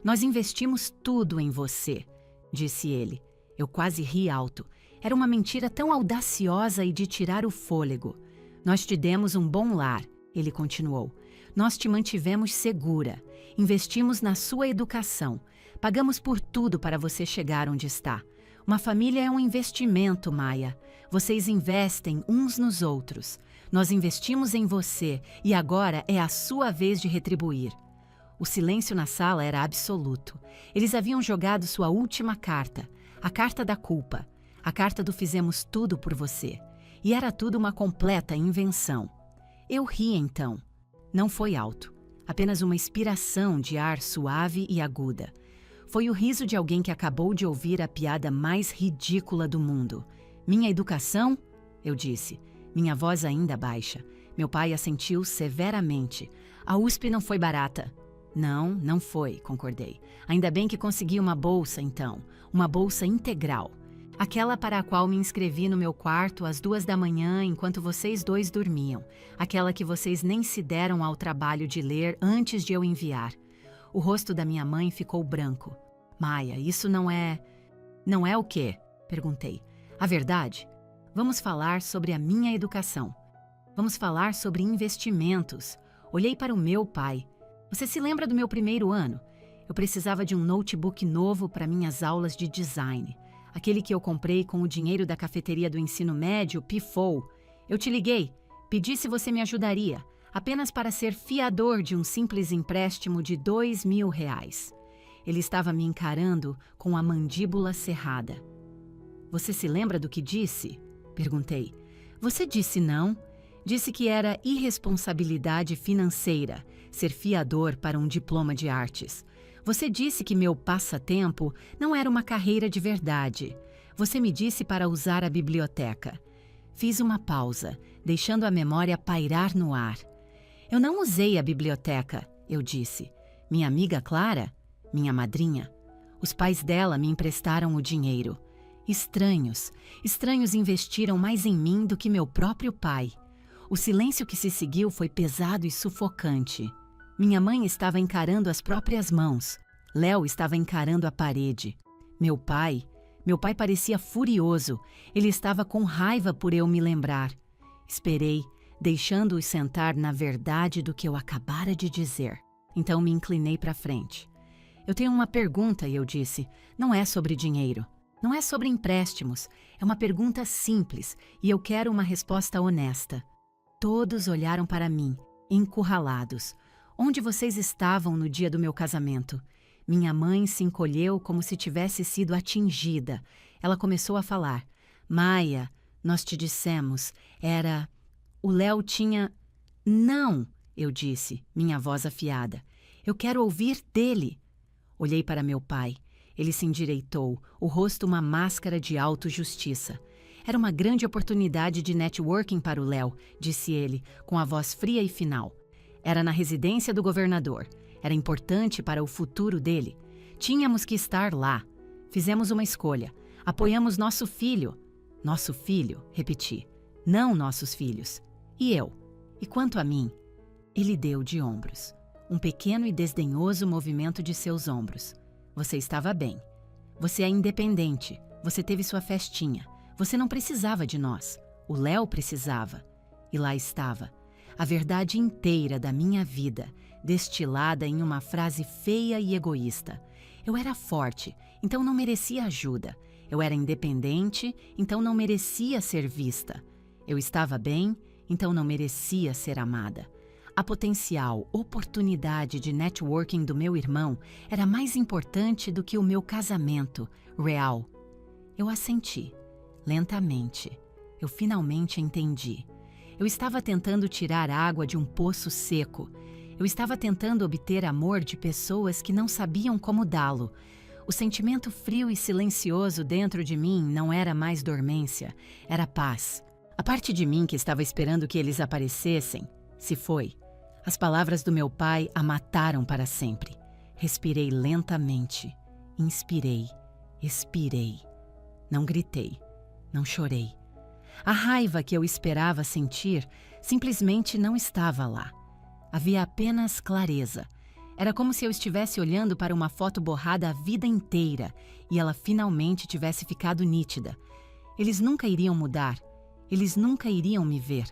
Nós investimos tudo em você, disse ele. Eu quase ri alto. Era uma mentira tão audaciosa e de tirar o fôlego. Nós te demos um bom lar, ele continuou. Nós te mantivemos segura. Investimos na sua educação. Pagamos por tudo para você chegar onde está. Uma família é um investimento, Maia. Vocês investem uns nos outros. Nós investimos em você e agora é a sua vez de retribuir. O silêncio na sala era absoluto. Eles haviam jogado sua última carta, a carta da culpa, a carta do fizemos tudo por você. E era tudo uma completa invenção. Eu ri então. Não foi alto, apenas uma expiração de ar suave e aguda. Foi o riso de alguém que acabou de ouvir a piada mais ridícula do mundo. Minha educação? Eu disse, minha voz ainda baixa. Meu pai assentiu severamente. A USP não foi barata. Não, não foi, concordei. Ainda bem que consegui uma bolsa, então. Uma bolsa integral. Aquela para a qual me inscrevi no meu quarto às 2 da manhã enquanto vocês dois dormiam. Aquela que vocês nem se deram ao trabalho de ler antes de eu enviar. O rosto da minha mãe ficou branco. Maia, isso não é... Não é o quê? Perguntei. A verdade? Vamos falar sobre a minha educação. Vamos falar sobre investimentos. Olhei para o meu pai. Você se lembra do meu primeiro ano? Eu precisava de um notebook novo para minhas aulas de design. Aquele que eu comprei com o dinheiro da cafeteria do ensino médio pifou. Eu te liguei, pedi se você me ajudaria, apenas para ser fiador de um simples empréstimo de R$2.000. Ele estava me encarando com a mandíbula cerrada. Você se lembra do que disse? Perguntei. Você disse não? Disse que era irresponsabilidade financeira ser fiador para um diploma de artes. Você disse que meu passatempo não era uma carreira de verdade. Você me disse para usar a biblioteca. Fiz uma pausa, deixando a memória pairar no ar. Eu não usei a biblioteca, eu disse. Minha amiga Clara? Minha madrinha? Os pais dela me emprestaram o dinheiro. Estranhos investiram mais em mim do que meu próprio pai. O silêncio que se seguiu foi pesado e sufocante. Minha mãe estava encarando as próprias mãos. Léo estava encarando a parede. Meu pai parecia furioso. Ele estava com raiva por eu me lembrar. Esperei, deixando-os sentar na verdade do que eu acabara de dizer. Então me inclinei para frente. Eu tenho uma pergunta, e eu disse. Não é sobre dinheiro. Não é sobre empréstimos. É uma pergunta simples, e eu quero uma resposta honesta. Todos olharam para mim, encurralados. Onde vocês estavam no dia do meu casamento? Minha mãe se encolheu como se tivesse sido atingida. Ela começou a falar. Maia, nós te dissemos, O Léo tinha... Não, eu disse, minha voz afiada. Eu quero ouvir dele. Olhei para meu pai. Ele se endireitou, o rosto uma máscara de autojustiça. Era uma grande oportunidade de networking para o Léo, disse ele, com a voz fria e final. Era na residência do governador. Era importante para o futuro dele. Tínhamos que estar lá. Fizemos uma escolha. Apoiamos nosso filho. Nosso filho, repeti. Não nossos filhos. E eu? E quanto a mim? Ele deu de ombros. Um pequeno e desdenhoso movimento de seus ombros. Você estava bem. Você é independente. Você teve sua festinha. Você não precisava de nós. O Léo precisava. E lá estava. A verdade inteira da minha vida, destilada em uma frase feia e egoísta. Eu era forte, então não merecia ajuda. Eu era independente, então não merecia ser vista. Eu estava bem, então não merecia ser amada. A potencial oportunidade de networking do meu irmão era mais importante do que o meu casamento real. Eu assenti, lentamente. Eu finalmente entendi. Eu estava tentando tirar água de um poço seco. Eu estava tentando obter amor de pessoas que não sabiam como dá-lo. O sentimento frio e silencioso dentro de mim não era mais dormência, era paz. A parte de mim que estava esperando que eles aparecessem se foi. As palavras do meu pai a mataram para sempre. Respirei lentamente. Inspirei. Expirei. Não gritei. Não chorei. A raiva que eu esperava sentir simplesmente não estava lá. Havia apenas clareza. Era como se eu estivesse olhando para uma foto borrada a vida inteira e ela finalmente tivesse ficado nítida. Eles nunca iriam mudar. Eles nunca iriam me ver.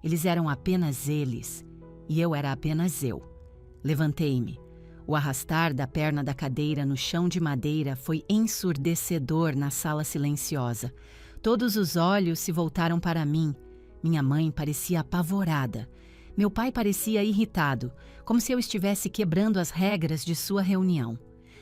Eles eram apenas eles. E eu era apenas eu. Levantei-me. O arrastar da perna da cadeira no chão de madeira foi ensurdecedor na sala silenciosa. Todos os olhos se voltaram para mim. Minha mãe parecia apavorada. Meu pai parecia irritado, como se eu estivesse quebrando as regras de sua reunião.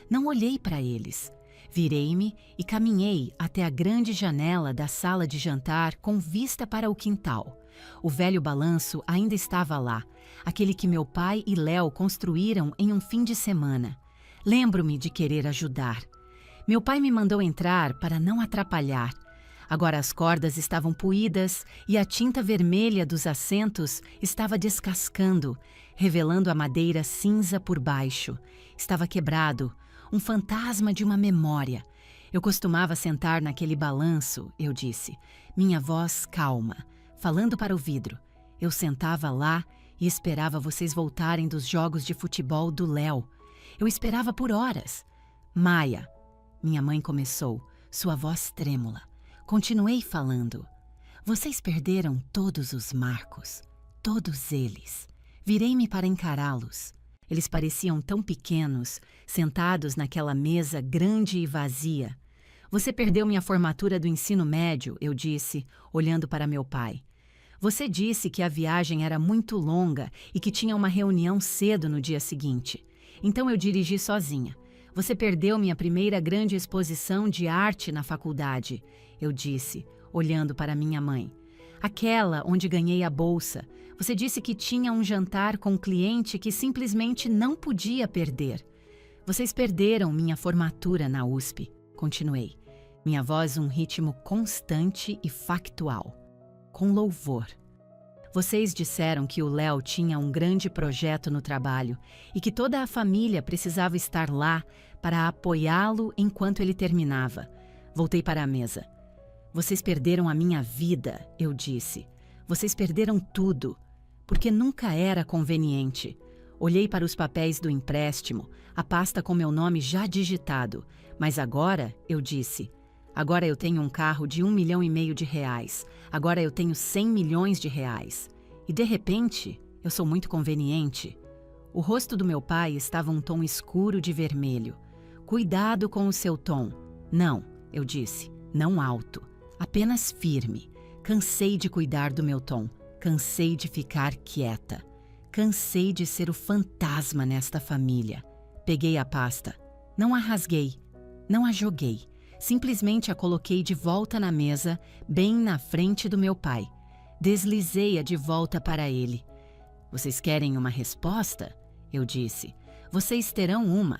Não olhei para eles. Virei-me e caminhei até a grande janela da sala de jantar com vista para o quintal. O velho balanço ainda estava lá, aquele que meu pai e Léo construíram em um fim de semana. Lembro-me de querer ajudar. Meu pai me mandou entrar para não atrapalhar. Agora as cordas estavam puídas e a tinta vermelha dos assentos estava descascando, revelando a madeira cinza por baixo. Estava quebrado, um fantasma de uma memória. Eu costumava sentar naquele balanço, eu disse, minha voz calma, falando para o vidro. Eu sentava lá e esperava vocês voltarem dos jogos de futebol do Léo. Eu esperava por horas. Maia, minha mãe começou, sua voz trêmula. Continuei falando. Vocês perderam todos os marcos, todos eles. Virei-me para encará-los. Eles pareciam tão pequenos, sentados naquela mesa grande e vazia. Você perdeu minha formatura do ensino médio, eu disse, olhando para meu pai. Você disse que a viagem era muito longa e que tinha uma reunião cedo no dia seguinte. Então eu dirigi sozinha. Você perdeu minha primeira grande exposição de arte na faculdade, eu disse, olhando para minha mãe. Aquela onde ganhei a bolsa. Você disse que tinha um jantar com um cliente que simplesmente não podia perder. Vocês perderam minha formatura na USP, continuei. Minha voz um ritmo constante e factual, com louvor. Vocês disseram que o Léo tinha um grande projeto no trabalho e que toda a família precisava estar lá para apoiá-lo enquanto ele terminava. Voltei para a mesa. Vocês perderam a minha vida, eu disse. Vocês perderam tudo, porque nunca era conveniente. Olhei para os papéis do empréstimo, a pasta com meu nome já digitado. Mas agora, eu disse, agora eu tenho um carro de R$1,5 milhão. Agora eu tenho R$100 milhões. E de repente, eu sou muito conveniente. O rosto do meu pai estava um tom escuro de vermelho. Cuidado com o seu tom. Não, eu disse, não alto, apenas firme. Cansei de cuidar do meu tom. Cansei de ficar quieta. Cansei de ser o fantasma nesta família. Peguei a pasta. Não a rasguei. Não a joguei. Simplesmente a coloquei de volta na mesa, bem na frente do meu pai. Deslizei-a de volta para ele. Vocês querem uma resposta? Eu disse. Vocês terão uma.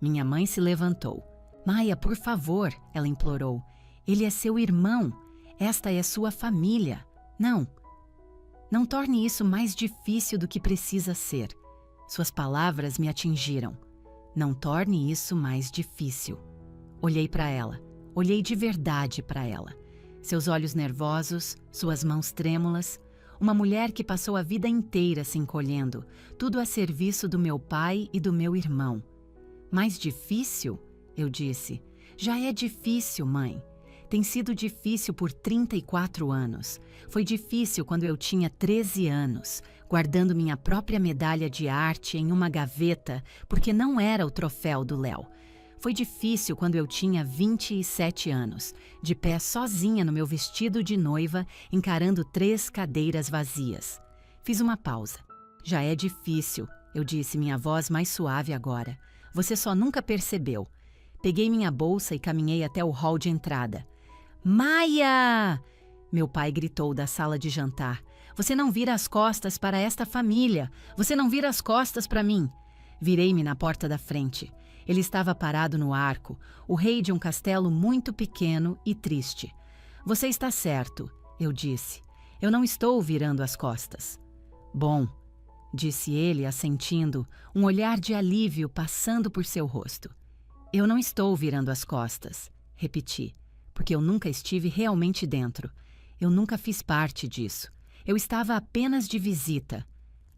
Minha mãe se levantou. Maia, por favor, ela implorou. Ele é seu irmão. Esta é sua família. Não. Não torne isso mais difícil do que precisa ser. Suas palavras me atingiram. Não torne isso mais difícil. Olhei para ela. Olhei de verdade para ela. Seus olhos nervosos, suas mãos trêmulas. Uma mulher que passou a vida inteira se encolhendo, tudo a serviço do meu pai e do meu irmão. Mais difícil? Eu disse. Já é difícil, mãe. Tem sido difícil por 34 anos. Foi difícil quando eu tinha 13 anos, guardando minha própria medalha de arte em uma gaveta, porque não era o troféu do Léo. Foi difícil quando eu tinha 27 anos, de pé sozinha no meu vestido de noiva, encarando 3 cadeiras vazias. Fiz uma pausa. Já é difícil, eu disse, minha voz mais suave agora. Você só nunca percebeu. Peguei minha bolsa e caminhei até o hall de entrada. Maia! Meu pai gritou da sala de jantar. Você não vira as costas para esta família. Você não vira as costas para mim. Virei-me na porta da frente. Ele estava parado no arco, o rei de um castelo muito pequeno e triste. Você está certo, eu disse. Eu não estou virando as costas. Bom, disse ele, assentindo, um olhar de alívio passando por seu rosto. Eu não estou virando as costas, repeti, porque eu nunca estive realmente dentro. Eu nunca fiz parte disso. Eu estava apenas de visita.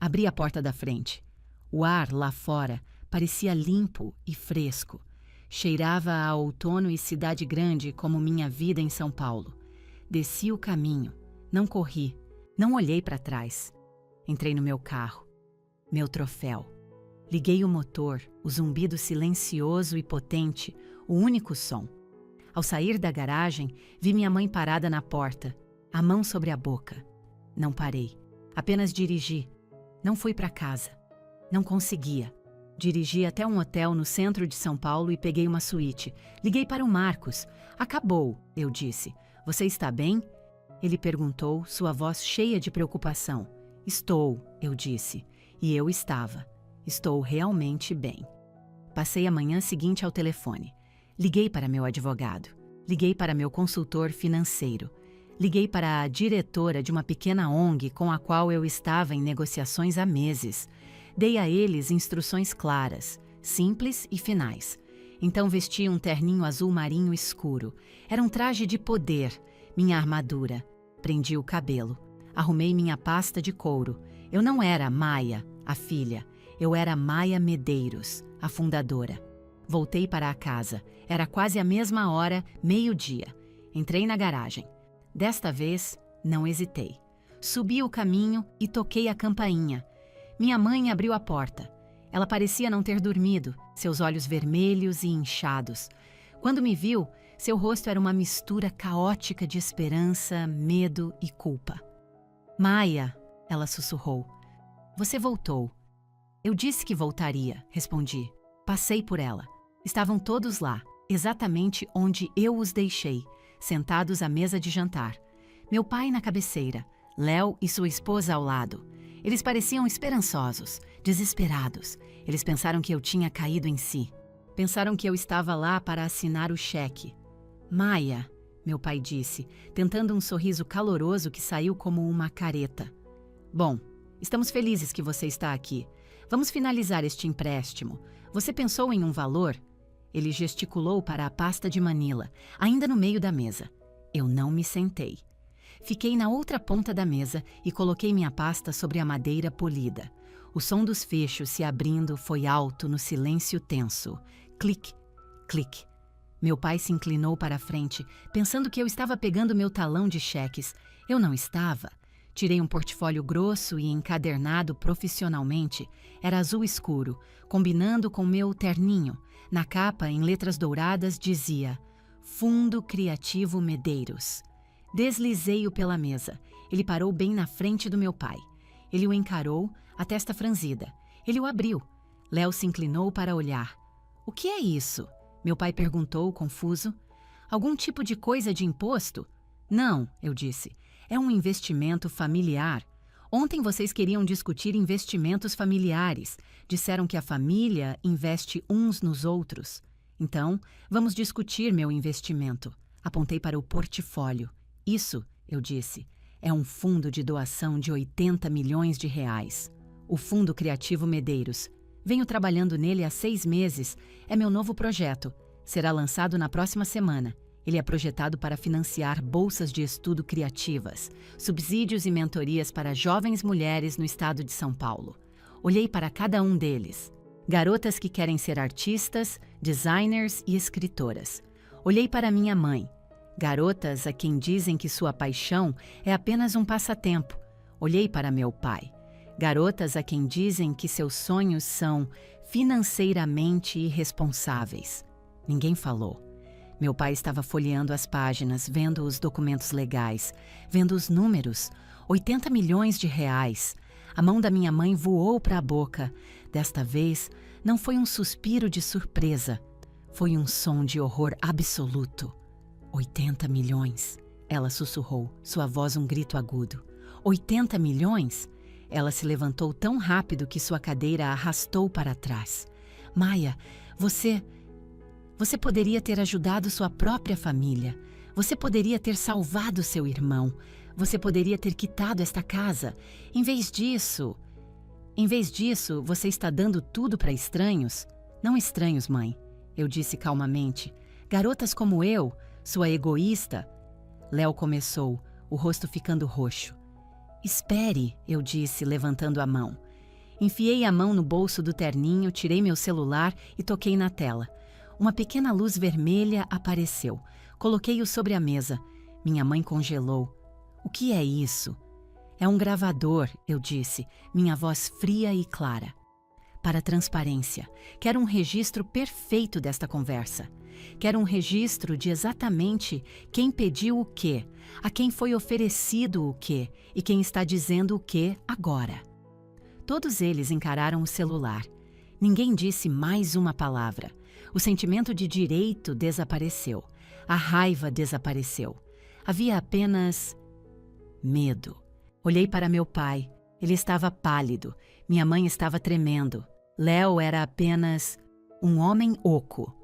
Abri a porta da frente. O ar lá fora parecia limpo e fresco. Cheirava a outono e cidade grande como minha vida em São Paulo. Desci o caminho. Não corri. Não olhei para trás. Entrei no meu carro. Meu troféu. Liguei o motor, o zumbido silencioso e potente, o único som. Ao sair da garagem, vi minha mãe parada na porta, a mão sobre a boca. Não parei. Apenas dirigi. Não fui para casa. Não conseguia. Dirigi até um hotel no centro de São Paulo e peguei uma suíte. Liguei para o Marcos. Acabou, eu disse. Você está bem? Ele perguntou, sua voz cheia de preocupação. Estou, eu disse. E eu estava. Estou realmente bem. Passei a manhã seguinte ao telefone. Liguei para meu advogado. Liguei para meu consultor financeiro. Liguei para a diretora de uma pequena ONG com a qual eu estava em negociações há meses. Dei a eles instruções claras, simples e finais. Então vesti um terninho azul marinho escuro. Era um traje de poder, minha armadura. Prendi o cabelo. Arrumei minha pasta de couro. Eu não era Maia, a filha. Eu era Maia Medeiros, a fundadora. Voltei para a casa. Era quase a mesma hora, meio-dia. Entrei na garagem. Desta vez, não hesitei. Subi o caminho e toquei a campainha. Minha mãe abriu a porta. Ela parecia não ter dormido, seus olhos vermelhos e inchados. Quando me viu, seu rosto era uma mistura caótica de esperança, medo e culpa. Maia, ela sussurrou. Você voltou. Eu disse que voltaria, respondi. Passei por ela. Estavam todos lá, exatamente onde eu os deixei, sentados à mesa de jantar. Meu pai na cabeceira, Léo e sua esposa ao lado. Eles pareciam esperançosos, desesperados. Eles pensaram que eu tinha caído em si. Pensaram que eu estava lá para assinar o cheque. Maia, meu pai disse, tentando um sorriso caloroso que saiu como uma careta. Bom, estamos felizes que você está aqui. Vamos finalizar este empréstimo. Você pensou em um valor? Ele gesticulou para a pasta de Manila, ainda no meio da mesa. Eu não me sentei. Fiquei na outra ponta da mesa e coloquei minha pasta sobre a madeira polida. O som dos fechos se abrindo foi alto no silêncio tenso. Clique, clique. Meu pai se inclinou para a frente, pensando que eu estava pegando meu talão de cheques. Eu não estava. Tirei um portfólio grosso e encadernado profissionalmente. Era azul escuro, combinando com meu terninho. Na capa, em letras douradas, dizia: Fundo Criativo Medeiros. Deslizei-o pela mesa. Ele parou bem na frente do meu pai. Ele o encarou, a testa franzida. Ele o abriu. Léo se inclinou para olhar. O que é isso? Meu pai perguntou, confuso. Algum tipo de coisa de imposto? Não, eu disse. É um investimento familiar. Ontem vocês queriam discutir investimentos familiares. Disseram que a família investe uns nos outros. Então, vamos discutir meu investimento. Apontei para o portfólio. Isso, eu disse, é um fundo de doação de 80 milhões de reais. O Fundo Criativo Medeiros. Venho trabalhando nele há 6 meses. É meu novo projeto. Será lançado na próxima semana. Ele é projetado para financiar bolsas de estudo criativas, subsídios e mentorias para jovens mulheres no estado de São Paulo. Olhei para cada um deles. Garotas que querem ser artistas, designers e escritoras. Olhei para minha mãe. Garotas a quem dizem que sua paixão é apenas um passatempo. Olhei para meu pai. Garotas a quem dizem que seus sonhos são financeiramente irresponsáveis. Ninguém falou. Meu pai estava folheando as páginas, vendo os documentos legais, vendo os números. 80 milhões de reais. A mão da minha mãe voou para a boca. Desta vez, não foi um suspiro de surpresa. Foi um som de horror absoluto. 80 milhões. Ela sussurrou, sua voz um grito agudo. 80 milhões? Ela se levantou tão rápido que sua cadeira a arrastou para trás. Maia, Você poderia ter ajudado sua própria família. Você poderia ter salvado seu irmão. Você poderia ter quitado esta casa. Em vez disso, você está dando tudo para estranhos? Não estranhos, mãe. Eu disse calmamente. Garotas como eu, sua egoísta. Léo começou, o rosto ficando roxo. Espere, eu disse, levantando a mão. Enfiei a mão no bolso do terninho, tirei meu celular e toquei na tela. Uma pequena luz vermelha apareceu. Coloquei-o sobre a mesa. Minha mãe congelou. O que é isso? É um gravador, eu disse, minha voz fria e clara. Para transparência, quero um registro perfeito desta conversa. Quero um registro de exatamente quem pediu o quê, a quem foi oferecido o quê e quem está dizendo o quê agora. Todos eles encararam o celular. Ninguém disse mais uma palavra. O sentimento de direito desapareceu. A raiva desapareceu. Havia apenas medo. Olhei para meu pai. Ele estava pálido. Minha mãe estava tremendo. Léo era apenas um homem oco.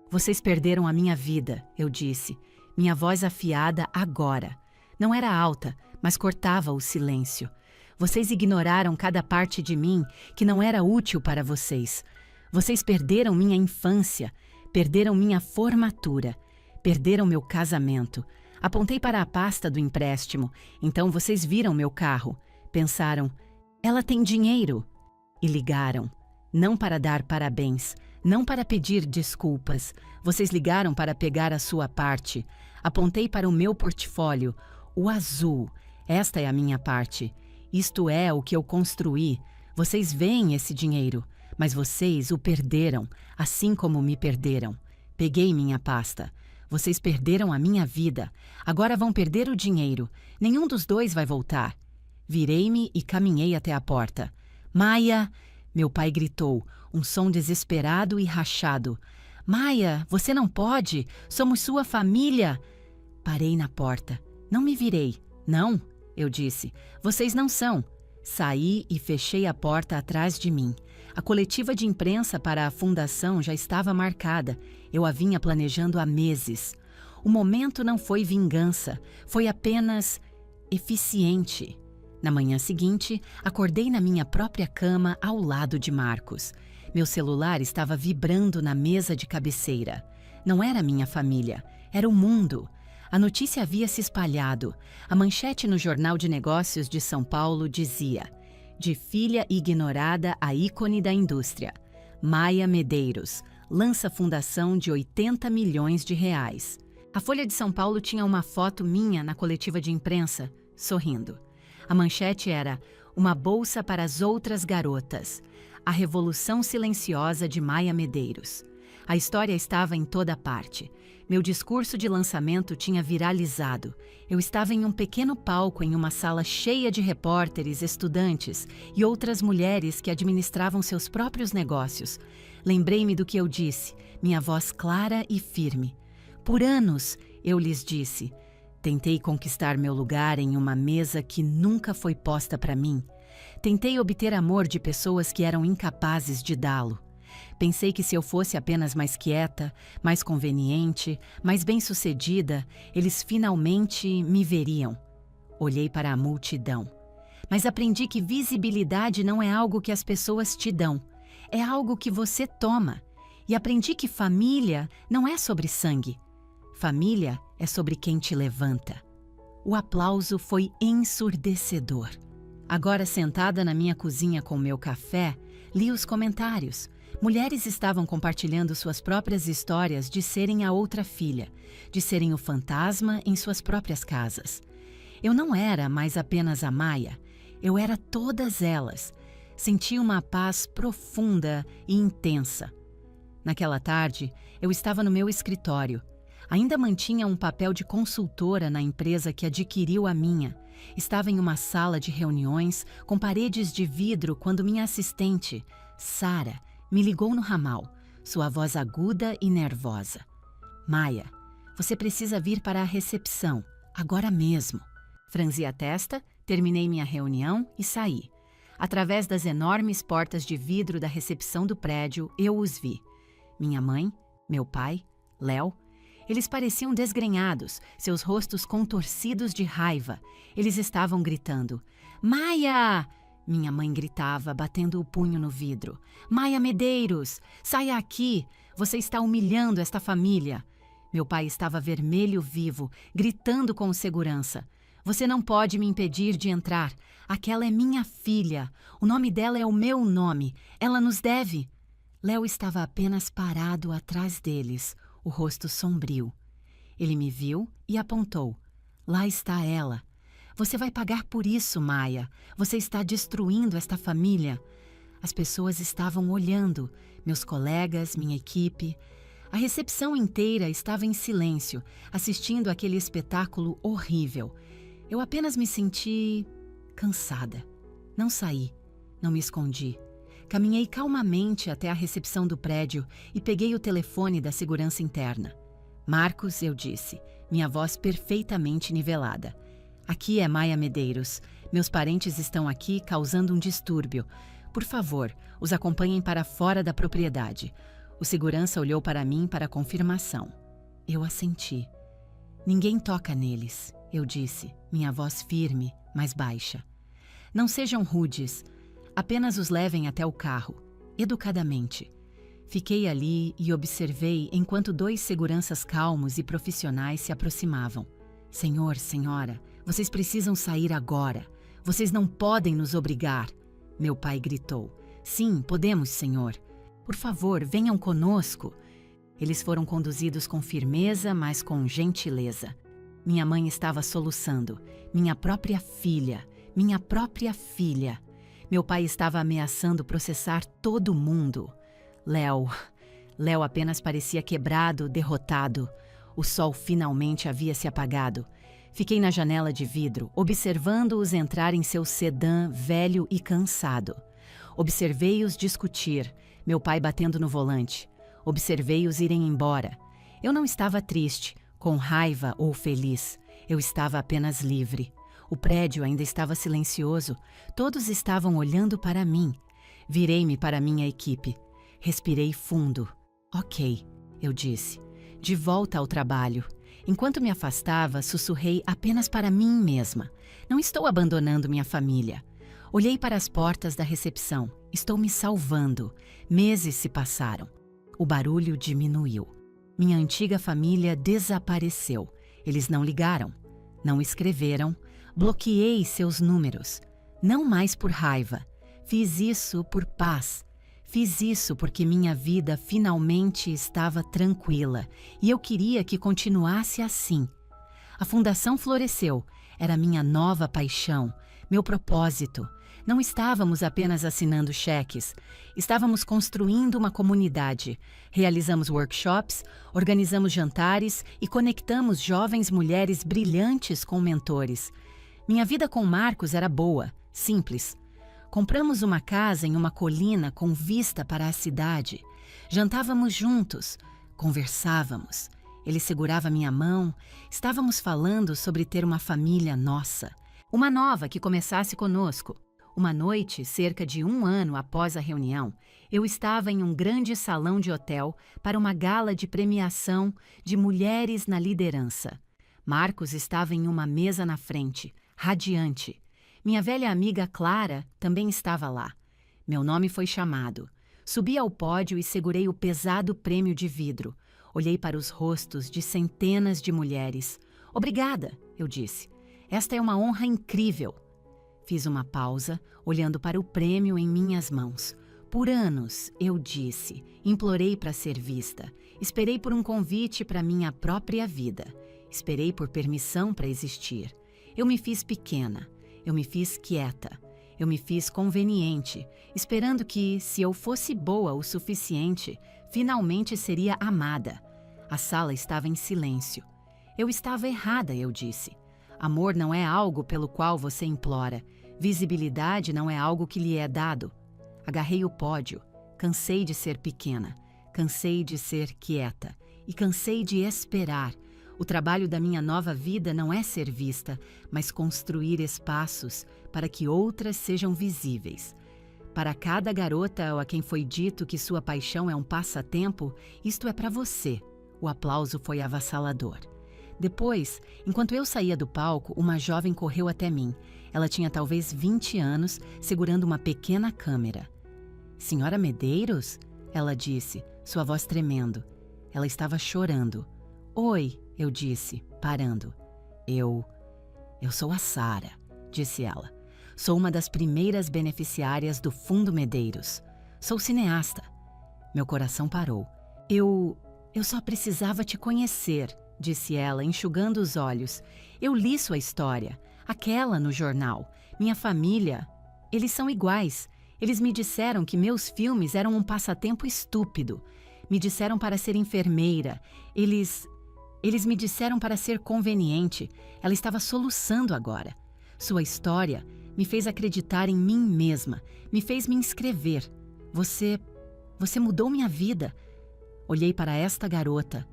Vocês perderam a minha vida, eu disse. Minha voz afiada agora. Não era alta, mas cortava o silêncio. Vocês ignoraram cada parte de mim que não era útil para vocês. Vocês perderam minha infância, perderam minha formatura, perderam meu casamento. Apontei para a pasta do empréstimo, então vocês viram meu carro. Pensaram, ela tem dinheiro. E ligaram, não para dar parabéns, não para pedir desculpas. Vocês ligaram para pegar a sua parte. Apontei para o meu portfólio, o azul. Esta é a minha parte. Isto é o que eu construí. Vocês veem esse dinheiro. Mas vocês o perderam, assim como me perderam. Peguei minha pasta. Vocês perderam a minha vida. Agora vão perder o dinheiro. Nenhum dos dois vai voltar. Virei-me e caminhei até a porta. Maia! Meu pai gritou, um som desesperado e rachado. Maia, você não pode! Somos sua família! Parei na porta. Não me virei. Não, eu disse. Vocês não são. Saí e fechei a porta atrás de mim. A coletiva de imprensa para a fundação já estava marcada. Eu a vinha planejando há meses. O momento não foi vingança, foi apenas eficiente. Na manhã seguinte, acordei na minha própria cama ao lado de Marcos. Meu celular estava vibrando na mesa de cabeceira. Não era minha família, era o mundo. A notícia havia se espalhado. A manchete no Jornal de Negócios de São Paulo dizia: de filha ignorada a ícone da indústria. Maia Medeiros lança fundação de 80 milhões de reais. A Folha de São Paulo tinha uma foto minha na coletiva de imprensa, sorrindo. A manchete era: "Uma bolsa para as outras garotas. A Revolução Silenciosa de Maia Medeiros." A história estava em toda parte. Meu discurso de lançamento tinha viralizado. Eu estava em um pequeno palco em uma sala cheia de repórteres, estudantes e outras mulheres que administravam seus próprios negócios. Lembrei-me do que eu disse, minha voz clara e firme. Por anos, eu lhes disse, tentei conquistar meu lugar em uma mesa que nunca foi posta para mim. Tentei obter amor de pessoas que eram incapazes de dá-lo. Pensei que se eu fosse apenas mais quieta, mais conveniente, mais bem-sucedida, eles finalmente me veriam. Olhei para a multidão. Mas aprendi que visibilidade não é algo que as pessoas te dão, é algo que você toma. E aprendi que família não é sobre sangue. Família é sobre quem te levanta. O aplauso foi ensurdecedor. Agora, sentada na minha cozinha com meu café, li os comentários. Mulheres estavam compartilhando suas próprias histórias de serem a outra filha, de serem o fantasma em suas próprias casas. Eu não era mais apenas a Maia, eu era todas elas. Senti uma paz profunda e intensa. Naquela tarde, eu estava no meu escritório. Ainda mantinha um papel de consultora na empresa que adquiriu a minha. Estava em uma sala de reuniões com paredes de vidro quando minha assistente, Sara, me ligou no ramal, sua voz aguda e nervosa. Maia, você precisa vir para a recepção, agora mesmo. Franzi a testa, terminei minha reunião e saí. Através das enormes portas de vidro da recepção do prédio, eu os vi. Minha mãe, meu pai, Léo. Eles pareciam desgrenhados, seus rostos contorcidos de raiva. Eles estavam gritando: "Maia!" Minha mãe gritava, batendo o punho no vidro. "Maia Medeiros, saia aqui! Você está humilhando esta família!" Meu pai estava vermelho vivo, gritando com segurança. "Você não pode me impedir de entrar. Aquela é minha filha. O nome dela é o meu nome. Ela nos deve." Léo estava apenas parado atrás deles, o rosto sombrio. Ele me viu e apontou. "Lá está ela. Você vai pagar por isso, Maia. Você está destruindo esta família." As pessoas estavam olhando, meus colegas, minha equipe. A recepção inteira estava em silêncio, assistindo àquele espetáculo horrível. Eu apenas me senti cansada. Não saí, não me escondi. Caminhei calmamente até a recepção do prédio e peguei o telefone da segurança interna. "Marcos", eu disse, minha voz perfeitamente nivelada. "Aqui é Maia Medeiros. Meus parentes estão aqui causando um distúrbio. Por favor, os acompanhem para fora da propriedade." O segurança olhou para mim para confirmação. Eu assenti. "Ninguém toca neles", eu disse, minha voz firme, mas baixa. "Não sejam rudes. Apenas os levem até o carro, educadamente." Fiquei ali e observei enquanto 2 seguranças calmos e profissionais se aproximavam. "Senhor, senhora, vocês precisam sair agora. Vocês não podem nos obrigar." Meu pai gritou. "Sim, podemos, senhor. Por favor, venham conosco." Eles foram conduzidos com firmeza, mas com gentileza. Minha mãe estava soluçando. Minha própria filha. Minha própria filha. Meu pai estava ameaçando processar todo mundo. Léo apenas parecia quebrado, derrotado. O sol finalmente havia se apagado. Fiquei na janela de vidro, observando-os entrar em seu sedã velho e cansado. Observei-os discutir, meu pai batendo no volante. Observei-os irem embora. Eu não estava triste, com raiva ou feliz. Eu estava apenas livre. O prédio ainda estava silencioso. Todos estavam olhando para mim. Virei-me para minha equipe. Respirei fundo. "Ok", eu disse. De volta ao trabalho. Enquanto me afastava, sussurrei apenas para mim mesma. Não estou abandonando minha família. Olhei para as portas da recepção. Estou me salvando. Meses se passaram. O barulho diminuiu. Minha antiga família desapareceu. Eles não ligaram. Não escreveram. Bloqueei seus números. Não mais por raiva. Fiz isso por paz. Fiz isso porque minha vida finalmente estava tranquila e eu queria que continuasse assim. A fundação floresceu. Era minha nova paixão, meu propósito. Não estávamos apenas assinando cheques, estávamos construindo uma comunidade. Realizamos workshops, organizamos jantares e conectamos jovens mulheres brilhantes com mentores. Minha vida com Marcos era boa, simples. Compramos uma casa em uma colina com vista para a cidade. Jantávamos juntos, conversávamos. Ele segurava minha mão, estávamos falando sobre ter uma família nossa. Uma nova que começasse conosco. Uma noite, cerca de 1 ano após a reunião, eu estava em um grande salão de hotel para uma gala de premiação de mulheres na liderança. Marcos estava em uma mesa na frente, radiante. Minha velha amiga Clara também estava lá. Meu nome foi chamado. Subi ao pódio e segurei o pesado prêmio de vidro. Olhei para os rostos de centenas de mulheres. Obrigada, eu disse. Esta é uma honra incrível. Fiz uma pausa, olhando para o prêmio em minhas mãos. Por anos, eu disse, implorei para ser vista. Esperei por um convite para minha própria vida. Esperei por permissão para existir. Eu me fiz pequena. Eu me fiz quieta. Eu me fiz conveniente, esperando que, se eu fosse boa o suficiente, finalmente seria amada. A sala estava em silêncio. Eu estava errada, eu disse. Amor não é algo pelo qual você implora. Visibilidade não é algo que lhe é dado. Agarrei o pódio. Cansei de ser pequena. Cansei de ser quieta. E cansei de esperar. O trabalho da minha nova vida não é ser vista, mas construir espaços para que outras sejam visíveis. Para cada garota ou a quem foi dito que sua paixão é um passatempo, isto é para você. O aplauso foi avassalador. Depois, enquanto eu saía do palco, uma jovem correu até mim. Ela tinha talvez 20 anos, segurando uma pequena câmera. Senhora Medeiros? Ela disse, sua voz tremendo. Ela estava chorando. Oi, eu disse, parando. Eu sou a Sara, disse ela. Sou uma das primeiras beneficiárias do Fundo Medeiros. Sou cineasta. Meu coração parou. Eu só precisava te conhecer, disse ela, enxugando os olhos. Eu li sua história, aquela no jornal. Minha família, eles são iguais. Eles me disseram que meus filmes eram um passatempo estúpido. Me disseram para ser enfermeira. Eles me disseram para ser conveniente. Ela estava soluçando agora. Sua história me fez acreditar em mim mesma. Me fez me inscrever. Você mudou minha vida. Olhei para esta garota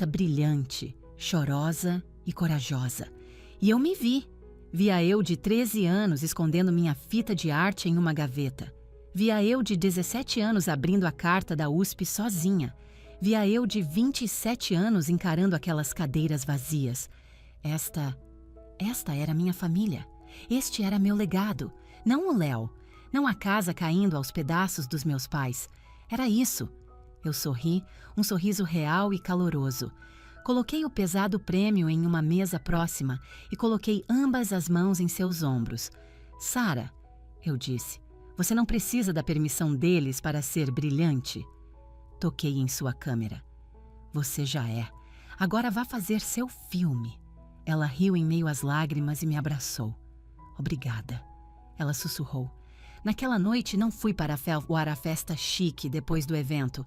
brilhante, chorosa e corajosa. E eu me vi. Via eu de 13 anos escondendo minha fita de arte em uma gaveta. Via eu de 17 anos abrindo a carta da USP sozinha. Via eu de 27 anos encarando aquelas cadeiras vazias. Esta era minha família. Este era meu legado. Não o Léo. Não a casa caindo aos pedaços dos meus pais. Era isso. Eu sorri, um sorriso real e caloroso. Coloquei o pesado prêmio em uma mesa próxima e coloquei ambas as mãos em seus ombros. Sara, eu disse, você não precisa da permissão deles para ser brilhante. Toquei em sua câmera. Você já é. Agora vá fazer seu filme. Ela riu em meio às lágrimas e me abraçou. Obrigada. Ela sussurrou. Naquela noite não fui para a festa chique depois do evento.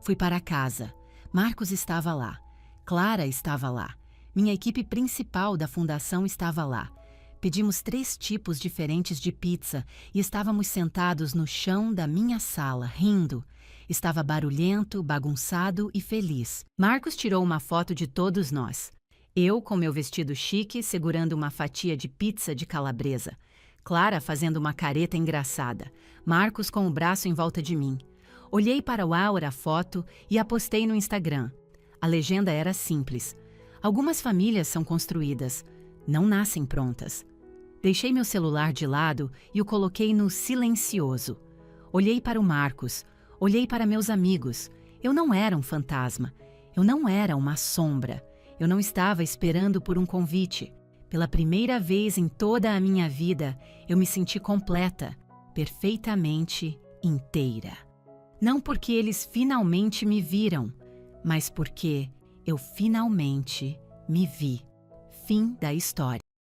Fui para casa. Marcos estava lá. Clara estava lá. Minha equipe principal da fundação estava lá. Pedimos 3 tipos diferentes de pizza e estávamos sentados no chão da minha sala, rindo. Estava barulhento, bagunçado e feliz. Marcos tirou uma foto de todos nós. Eu com meu vestido chique, segurando uma fatia de pizza de calabresa. Clara fazendo uma careta engraçada. Marcos com o braço em volta de mim. Olhei para o Aura foto e a postei no Instagram. A legenda era simples. Algumas famílias são construídas, não nascem prontas. Deixei meu celular de lado e o coloquei no silencioso. Olhei para o Marcos, olhei para meus amigos. Eu não era um fantasma, eu não era uma sombra. Eu não estava esperando por um convite. Pela primeira vez em toda a minha vida, eu me senti completa, perfeitamente inteira. Não porque eles finalmente me viram, mas porque eu finalmente me vi. Fim da história.